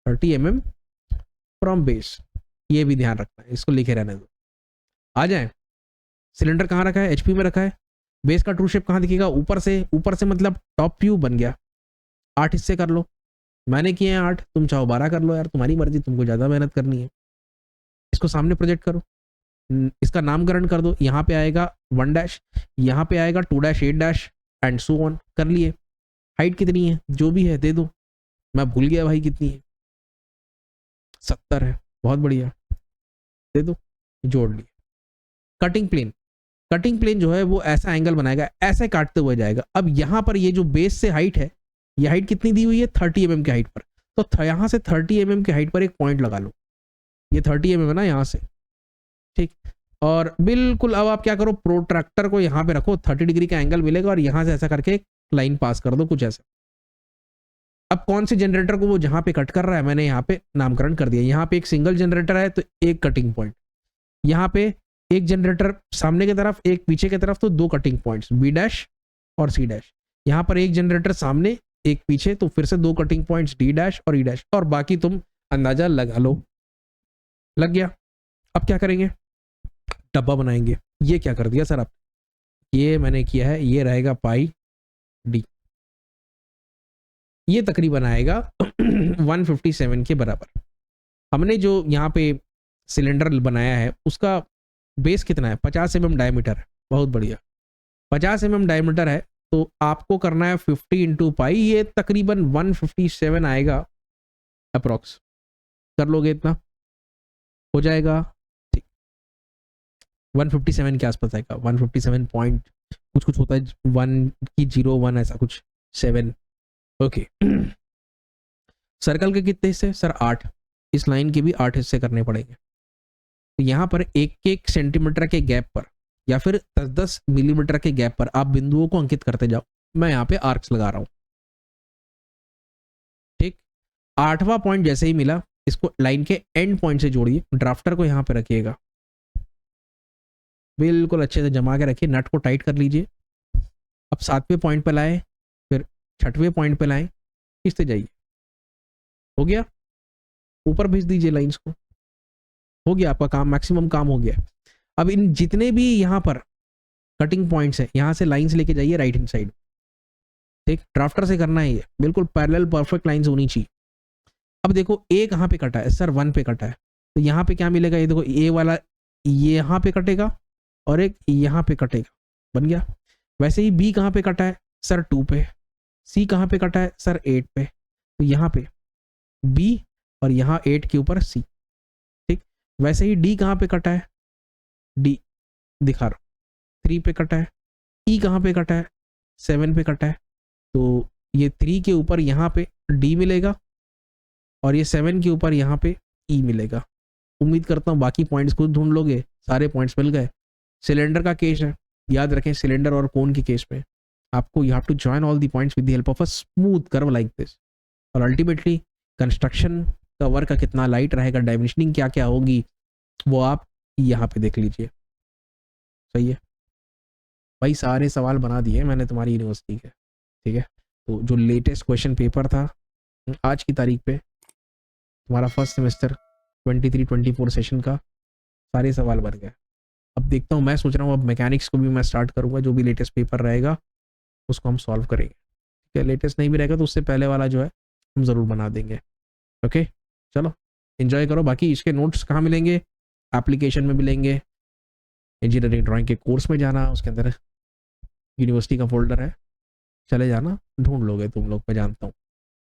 30 mm from base, ये भी ध्यान रखना है, इसको लिखे रहने दो। आ जाए, सिलेंडर कहाँ रखा है, एचपी में रखा है। बेस का ट्रू शेप कहाँ दिखेगा, ऊपर से। ऊपर से मतलब टॉप व्यू बन गया। 8 हिस्से कर लो, मैंने किए हैं 8, तुम चाहो 12 कर लो यार, तुम्हारी मर्जी, तुमको ज़्यादा मेहनत करनी है। इसको सामने प्रोजेक्ट करो, इसका नामकरण कर दो। यहाँ पे आएगा 1 डैश, यहाँ पे आएगा 2 dash, 8 dash and so on. कर लिए। हाइट कितनी है, जो भी है दे दो, मैं भूल गया भाई कितनी है, 70 है, बहुत बढ़िया, दे दो, जोड़ लिए। कटिंग प्लेन, कटिंग प्लेन जो है वो ऐसा एंगल बनाएगा, ऐसे काटते हुए जाएगा। अब यहाँ पर ये जो बेस से हाइट है, ये हाइट कितनी दी हुई है 30 mm की हाइट पर, तो यहाँ से 30 mm की हाइट पर एक पॉइंट लगा लो। ये 30 mm है ना यहाँ से। ठीक, और बिल्कुल अब आप क्या करो, प्रोट्रैक्टर को यहाँ पे रखो, 30 डिग्री का एंगल मिलेगा और यहाँ से ऐसा करके एक लाइन पास कर दो, कुछ ऐसा। अब कौन से जनरेटर को वो जहाँ पे कट कर रहा है, मैंने यहाँ पे नामकरण कर दिया। यहाँ पे एक सिंगल जनरेटर है तो एक कटिंग पॉइंट, यहाँ पे एक जनरेटर सामने की तरफ, एक पीछे की तरफ, तो 2 कटिंग पॉइंट्स, बी डैश और सी डैश। यहाँ पर एक जनरेटर सामने, एक पीछे, तो फिर से 2 कटिंग पॉइंट्स, डी डैश और ई डैश, और बाकी तुम अंदाजा लगा लो। लग गया। अब क्या करेंगे, डब्बा बनाएंगे। ये क्या कर दिया सर आप, ये मैंने किया है, ये रहेगा पाई डी, ये तकरीबन आएगा 157 के बराबर। हमने जो यहाँ पे सिलेंडर बनाया है उसका बेस कितना है, 50 mm डायमीटर है, बहुत बढ़िया, 50 mm डायमीटर है। तो आपको करना है 50 इंटू पाई, ये तकरीबन 157 आएगा अप्रोक्स। कर लोगे इतना, हो जाएगा। ठीक, 157 के आसपास आएगा, 157 पॉइंट कुछ कुछ होता है, 1 ऐसा कुछ 7। ओके, सर्कल के कितने हिस्से सर, 8। इस लाइन के भी 8 हिस्से करने पड़ेंगे। तो यहाँ पर 1-1 सेंटीमीटर के गैप पर या फिर 10-10 मिलीमीटर के गैप पर आप बिंदुओं को अंकित करते जाओ। मैं यहाँ पे आर्क्स लगा रहा हूँ। ठीक, 8वां पॉइंट जैसे ही मिला, इसको लाइन के एंड पॉइंट से जोड़िए, ड्राफ्टर को यहाँ पे रखिएगा, बिल्कुल अच्छे से जमा के रखिए, नट को टाइट कर लीजिए। अब 7वें पॉइंट पे लाए, फिर 6वें पॉइंट पे लाए, खींचते जाइए। हो गया, ऊपर भेज दीजिए लाइंस को, हो गया आपका काम, मैक्सिमम काम हो गया। अब इन जितने भी यहाँ पर कटिंग पॉइंट्स हैं, यहाँ से लाइंस लेके जाइए राइट हैंड साइड, ठीक, ड्राफ्टर से करना है ये, बिल्कुल पैरेलल परफेक्ट लाइंस होनी चाहिए। अब देखो ए कहाँ पे कटा है सर, 1 पे कटा है, तो यहाँ पे क्या मिलेगा, ये देखो ए वाला ये यहाँ पे कटेगा और एक यहाँ पे कटेगा, बन गया। वैसे ही बी कहाँ पे कटा है सर, 2 पे। सी कहाँ पे कटा है सर, 8 पे। तो यहाँ पे बी और यहाँ 8 के ऊपर सी, ठीक। वैसे ही डी कहाँ पे कटा है, डी दिखा रहा हूँ 3 पे कटा है। ई कहाँ पे कटा है, 7 पे कटा है, तो ये 3 के ऊपर यहाँ पे डी मिलेगा और ये 7 के ऊपर यहाँ पे ई मिलेगा। उम्मीद करता हूँ बाकी पॉइंट्स खुद ढूंढ लोगे, सारे पॉइंट्स मिल गए। सिलेंडर का केस है, याद रखें सिलेंडर और कोन के केस में आपको you have to join all the points with the help of a smooth curve like this. और अल्टीमेटली कंस्ट्रक्शन का वर्क का कितना लाइट रहेगा, डायमेंशनिंग क्या क्या होगी, वो आप यहाँ पे देख लीजिए। सही है भाई, सारे सवाल बना दिए मैंने तुम्हारी यूनिवर्सिटी के, ठीक है। तो जो लेटेस्ट क्वेश्चन पेपर था आज की तारीख पे, तुम्हारा फर्स्ट सेमेस्टर 23-24 सेशन का सारे सवाल बन गए। अब देखता हूँ, मैं सोच रहा हूँ अब मैकेनिक्स को भी मैं स्टार्ट करूँगा, जो भी लेटेस्ट पेपर रहेगा उसको हम सॉल्व करेंगे, ठीक है। लेटेस्ट नहीं भी रहेगा तो उससे पहले वाला जो है हम ज़रूर बना देंगे। ओके चलो एंजॉय करो। बाकी इसके नोट्स कहाँ मिलेंगे, एप्लीकेशन में मिलेंगे, इंजीनियरिंग ड्राइंग के कोर्स में जाना, उसके अंदर यूनिवर्सिटी का फोल्डर है, चले जाना, ढूंढ लोगे तुम लोग, मैं जानता हूँ।